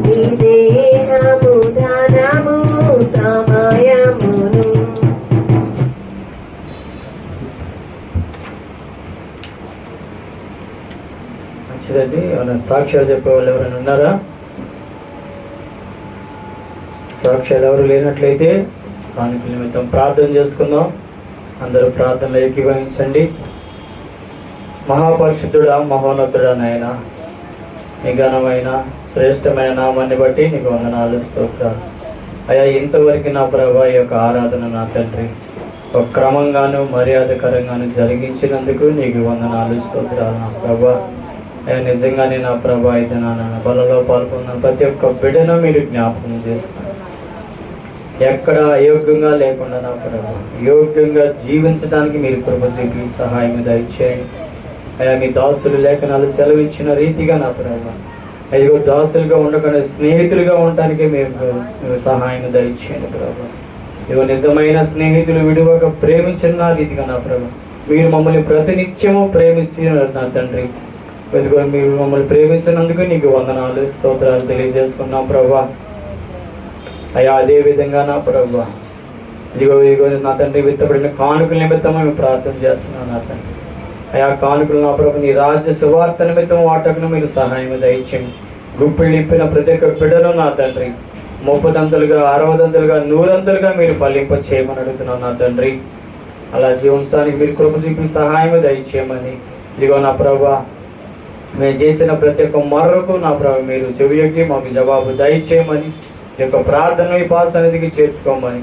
S1: నీ దేహము ధనము సమయమును
S5: మంచిదండి. ఏమైనా సాక్ష్యాలు చెప్పేవాళ్ళు ఎవరైనా ఉన్నారా? సాక్ష్యాలు ఎవరు లేనట్లయితే కానుకల నిమిత్తం ప్రార్థన చేసుకుందాం. అందరూ ప్రార్థనలో ఏకీభవించండి. మహాపరిశుద్ధుడా మహోన్నతుడా నాయన, నీ ఘనమైన శ్రేష్టమైన నామాన్ని బట్టి నీకు వందనాలు స్తోత్రాలు అయ్యా. ఇంతవరకు నా ప్రభా ఈ యొక్క ఆరాధన నా తండ్రి ఒక క్రమంగాను మర్యాదకరంగాను జరిగించినందుకు నీకు వందనాలు స్తోత్రాలు నా ప్రభా. అయ్యా నిజంగానే నా ప్రభా అయితే నా బలలో పాల్గొన్న ప్రతి ఒక్క బిడ్డను మీరు జ్ఞాపకం చేస్తున్నారు. ఎక్కడ అయోగ్యంగా లేకుండా నా ప్రభా యోగ్యంగా జీవించడానికి మీరు కృప చూపి సహాయం దయచేయండి అయ్యా. మీ దాసులు లేఖనాలు సెలవిచ్చిన రీతిగా నా ప్రభా అయ్యో దాసులుగా ఉండకుండా స్నేహితులుగా ఉండటానికి మీరు సహాయం దయచేయండి ప్రభా. ఇదిగో నిజమైన స్నేహితులు విడువక ప్రేమించిన రీతిగా నా ప్రభా మీరు మమ్మల్ని ప్రతినిత్యము ప్రేమిస్తున్నారు నా తండ్రి. ఇదిగో మీరు మమ్మల్ని ప్రేమిస్తున్నందుకు నీకు వందనాలు స్తోత్రాలు తెలియజేసుకున్నాం ప్రభా. అయ్యా అదే విధంగా నా ప్రభా ఇదిగో ఇదిగో నా తండ్రి విత్తబడిన కానుకల నిమిత్తం మేము ప్రార్థన చేస్తున్నాం నా తండ్రి. అయా కానుకలు నా ప్రభు నీ రాజ్య సువార్త నిమిత్తం వాటకును మీరు సహాయం దయచేయండి. గుప్పిళ్ళు ఇప్పిన ప్రతి ఒక్క బిడ్డను నా తండ్రి 30 60 100 మీరు ఫలింప చేయమని అడుగుతున్నాం నా తండ్రి. అలా జీవించడానికి మీరు కృప చూపి సహాయం దయచేయమని ఇదిగో నా ప్రభా మేము చేసిన ప్రతి ఒక్క మర్రకు నా ప్రభు మీరు చెవియొగ్గి మాకు జవాబు దయచేయమని ఈ యొక్క ప్రార్థన ఈ పాస్ సన్నిధికి చేర్చుకోమని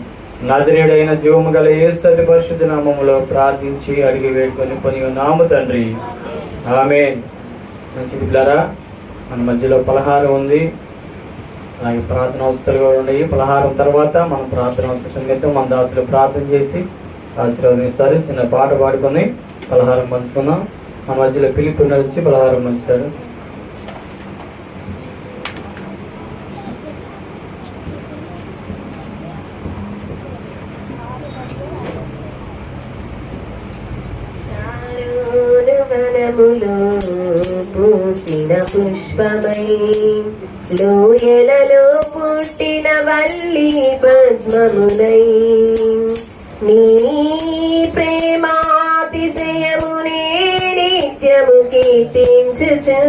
S5: నజరేయుడైన జీవము గల యేసు అతి పరిశుద్ధ నామములో ప్రార్థించి అడిగి వేడుకొని పొంది నాము తండ్రి ఆమేన్. మంచిది పిల్లరా, మన మధ్యలో పలహారం ఉంది, అలాగే ప్రార్థన అవసరాలు కూడా ఉన్నాయి. పలహారం తర్వాత మనం ప్రార్థన అవసరం నిమిత్తం మన దాసులు ప్రార్థన చేసి ఆశీర్వాదిస్తారు. చిన్న పాట పాడుకొని పలహారం పంచుకుందాం. మన మధ్యలో పిలుపు వచ్చి పలహారం పంచుతారు.
S1: వనములో పూసిన పుష్పమై లోయలలో పుట్టిన వల్లి పద్మమునై నీ ప్రేమాతిశయమునే నిత్యము కీర్తించుచు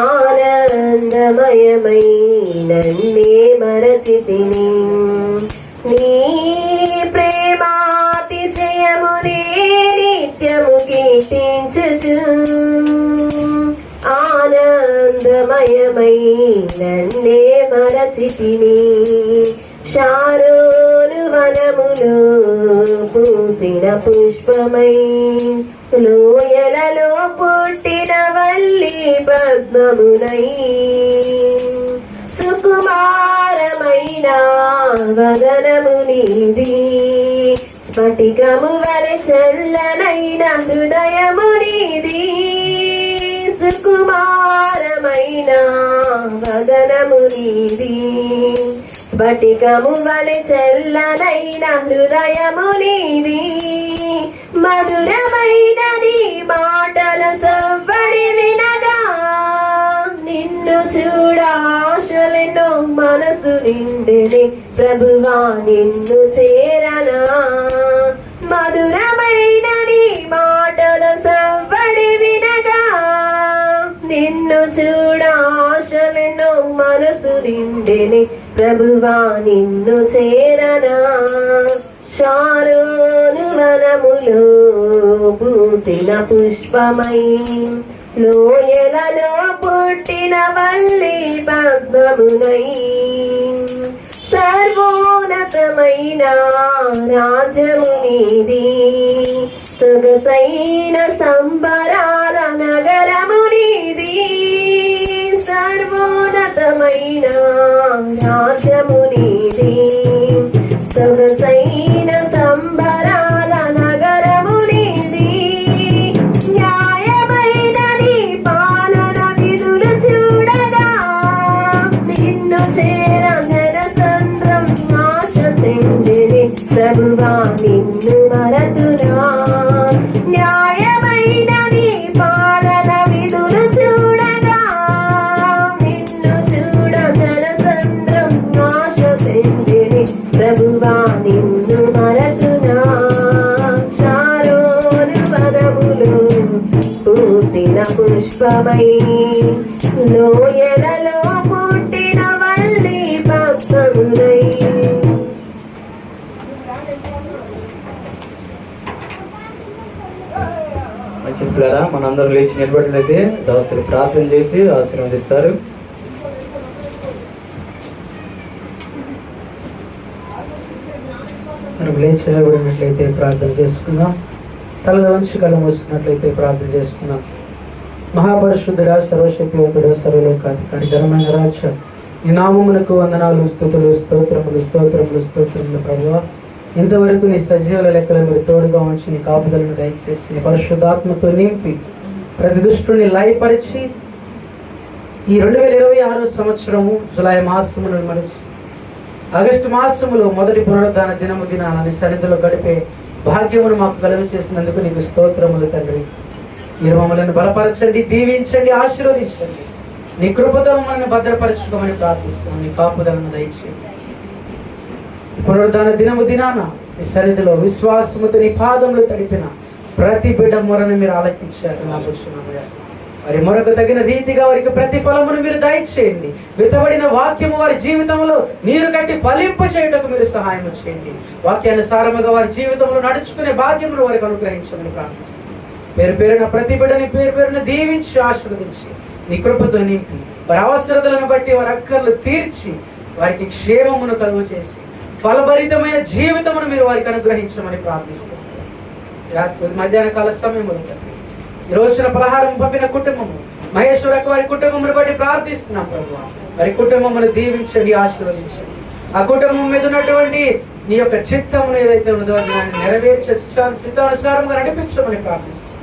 S1: ఆనందమయమై నన్నే మరచితిని నీ ప్రేమాతిశయమునే నిత్యము కీర్తించుచు ఆనంద అందమయమై నన్నే మరచితిని షారోను వనములో పూసిన పుష్పమై లోయలలో పుట్టిన వల్లి పద్మమునై సుకుమారమైన వదనము నీది స్ఫటికము వలె చల్లనైన హృదయము నీది సుకుమారమైన వదనము నీది స్ఫటికము వలె చల్లనైన హృదయము నీది మధురమైన నీ మాటల సవ్వడి వినగా నిన్ను చూడాశలెన్నో మనసు నిండిని ప్రభువా నిన్ను చేరనా మధురమైన నీ మాటల సవ్వడి వినగా నిన్ను చూడాశలెన్నో మనసు నిండిని ప్రభువా నిన్ను చేరనా షారోను వనములో పూసిన పుష్పమై లోయలలో పుట్టిన వల్లి పద్మమునై సర్వోన్నతమైన రాజ్యము నీది సొగసైన సంబరాల నగరము నీది సర్వోన్నతమైన రాజ్యము నీది సొగసైన సంబరాల నగరము నీది న్యాయమైన నీ పాలన విధులు చూడగా నిన్ను చేర జనసంద్రం ఆశ చెందిని ప్రభువా నిన్ను మరతునా న్యాయమైన నీ పాలన విధులు చూడగా నిన్ను చూడ జనసంద్రం ఆశ చెందిని ప్రభువా నిన్ను మరతునా షారోను వనములో పూసిన పుష్పమై లోయలలో పుట్టిన వల్లి పద్మమునై
S5: మంచిగా మనందరం లేచి నిలబడినైతే దాసులు ప్రార్థన చేసి ఆశీర్వదిస్తారు.
S2: మనం లేచి నిలబడినట్లయితే ప్రార్థన చేసుకుందాం. తల వంచి కళ్ళు మూస్తున్నట్లయితే ప్రార్థన చేసుకుందాం. మహాపరిశుద్ధుడా, సర్వశక్తివంతుడా, సర్వలోకాధికారి, ఘనమైన రాజ్య నీ నామమునకు వందనాలు, స్తుతులు, స్తోత్రములు స్తోత్రములు స్తోత్రములు ప్రభువా. ఇంతవరకు నీ సజీవుల లెక్కలు మీరు తోడుగా ఉంచి నీ కాపుదలను దయచేసి నీ పరిశుద్ధాత్మతో నింపి ప్రతి దుష్టుని లయపరిచి ఈ 2026 సంవత్సరము జులై మాసమును మరిచి ఆగస్టు మాసములో మొదటి పునరుద్ధాన దినాన నీ సన్నిధిలో గడిపే భాగ్యమును మాకు కలుగ చేసినందుకు నీకు స్తోత్రములు తండ్రి. మీరు మమ్మల్ని బలపరచండి, దీవించండి, ఆశీర్వదించండి. నీ కృపతో మమ్మల్ని భద్రపరచుకోమని ప్రార్థిస్తున్నాం. నీ కాపుదలను దయచేయండి. పునరుద్ధాన దినాన నీ సన్నిధిలో విశ్వాసముతో నీ పాదములు తడిపిన ప్రతి బిడ్డ మొరను మీరు ఆలకించారు. వారి మొరకు తగిన రీతిగా వారికి ప్రతిఫలమును మీరు దయచేయండి. విత్తబడిన వాక్యము వారి జీవితంలో నీరు కట్టి ఫలింప చేయటకు మీరు సహాయం చేయండి. వాక్యానుసారముగా వారి జీవితంలో నడుచుకునే భాగ్యమును వారికి అనుగ్రహించమని ప్రార్థిస్తున్నాం. పేరు పేరున ప్రతి బిడ్డని పేరు పేరున దీవించి ఆశీర్వదించి నీ కృపతో నింపి వారి అవసరతలను బట్టి వారి అక్కర్లు తీర్చి వారికి క్షేమమును కలుగు చేసి ఫలభరితమైన జీవితమును మీరు వారికి అనుగ్రహించమని ప్రార్థిస్తున్నాం. మధ్యాహ్న కాల సమయంలో ఈ రోజున పలహారం పంపిన కుటుంబము మహేశ్వరకు వారి కుటుంబమును బట్టి ప్రార్థిస్తున్నాం ప్రభువా. వారి కుటుంబమును దీవించండి, ఆశీర్వదించండి. ఆ కుటుంబం మీద ఉన్నటువంటి నీ యొక్క చిత్తమును ఏదైతే ఉన్నదో దాన్ని నెరవేర్చే చిత్తానుసారంగా నడిపించమని ప్రార్థిస్తున్నాం.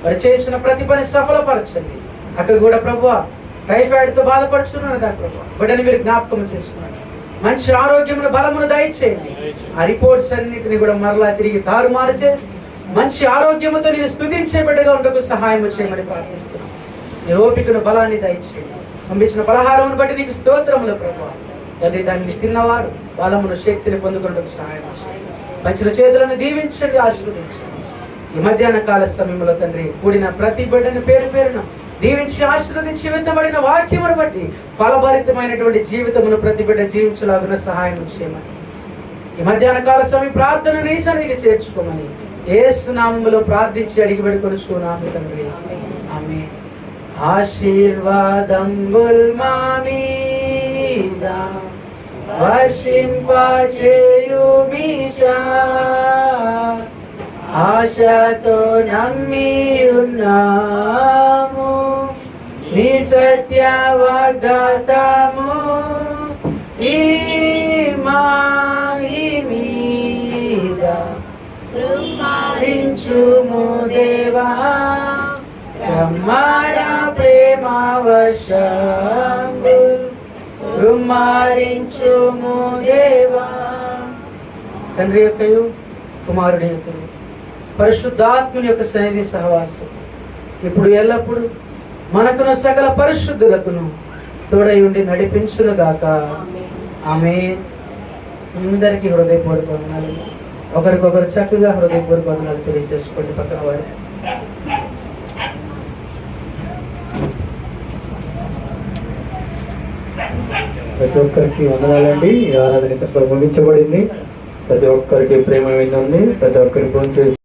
S2: వారు చేసిన ప్రతి పని సఫలపరచండి. అక్కడ కూడా ప్రభువా టైఫాయిడ్తో బాధపడుచున్నాను దాని ప్రభువా బిడ్డని మీరు జ్ఞాపకం చేసుకున్నాడు. మంచి ఆరోగ్యమును బలమును దయచేయండి. ఆ రిపోర్ట్స్ అన్నింటినీ కూడా మరలా తిరిగి తారుమారు చేసి మంచి ఆరోగ్యముతో నేను స్తుతించే బిడ్డగా ఉండకు సహాయం చేయమని ప్రార్థిస్తున్నాను. నీ ఓపికను బలాన్ని దయచేయండి. పంపించిన పలహారమును బట్టి నీకు స్తోత్రములు ప్రభువా. తండ్రి దాన్ని తిన్నవారు బలమును శక్తిని పొందుకున్నకు సహాయం చేయండి. పంచిన చేతులను దీవించండి, ఆశీర్వదించండి. ఈ మధ్యాహ్న కాల సమయంలో తండ్రి కూడిన ప్రతి బిడ్డని పేరు పేరున దీవించి ఆశీర్వదించి విత్తబడిన వాక్యమును బట్టి ఫలభరితమైనటువంటి జీవితమును ప్రతి బిడ్డ జీవించలాగిన సహాయం చేయమని ఈ మధ్యాహ్న కాల సమయం ప్రార్థన నీ సన్నిధికి చేర్చుకోమని యేసు నామములో ప్రార్థించి అడిగి పెడుకొనుచున్నాము తండ్రి. ఆమేన్. ఆశీర్వాదంబుల్ మా మీద వర్షింపచేయు మీషా ఆశతో నమ్మి ఉన్నాము నీ సత్య వాగ్దాతము ఈ మీద కృపారించుము దేవా బ్రహ్మార ప్రేమ వర్షము కృమారించుము దేవా. తండ్రి యొక్కయు కుమారుడి యొక్కయు పరిశుద్ధాత్ముని యొక్క సన్నిధి సహవాసం ఇప్పుడు ఎల్లప్పుడు మనకును సకల పరిశుద్ధులకును తోడై ఉండి నడిపించును గాక. ఆమె అందరికీ హృదయపూర్వక వందనాలు. ఒకరికొకరు చక్కగా హృదయపూర్వక వందనాలు తెలియజేసుకోండి పక్కన వారు.
S5: ప్రతి ఒక్కరికి వందనాలండి. ఈ ఆరాధన ఇంతలో ముగించబడింది. ప్రతి ఒక్కరికి ప్రేమ విందండి. ప్రతి ఒక్కరికి ఫోన్ చేసి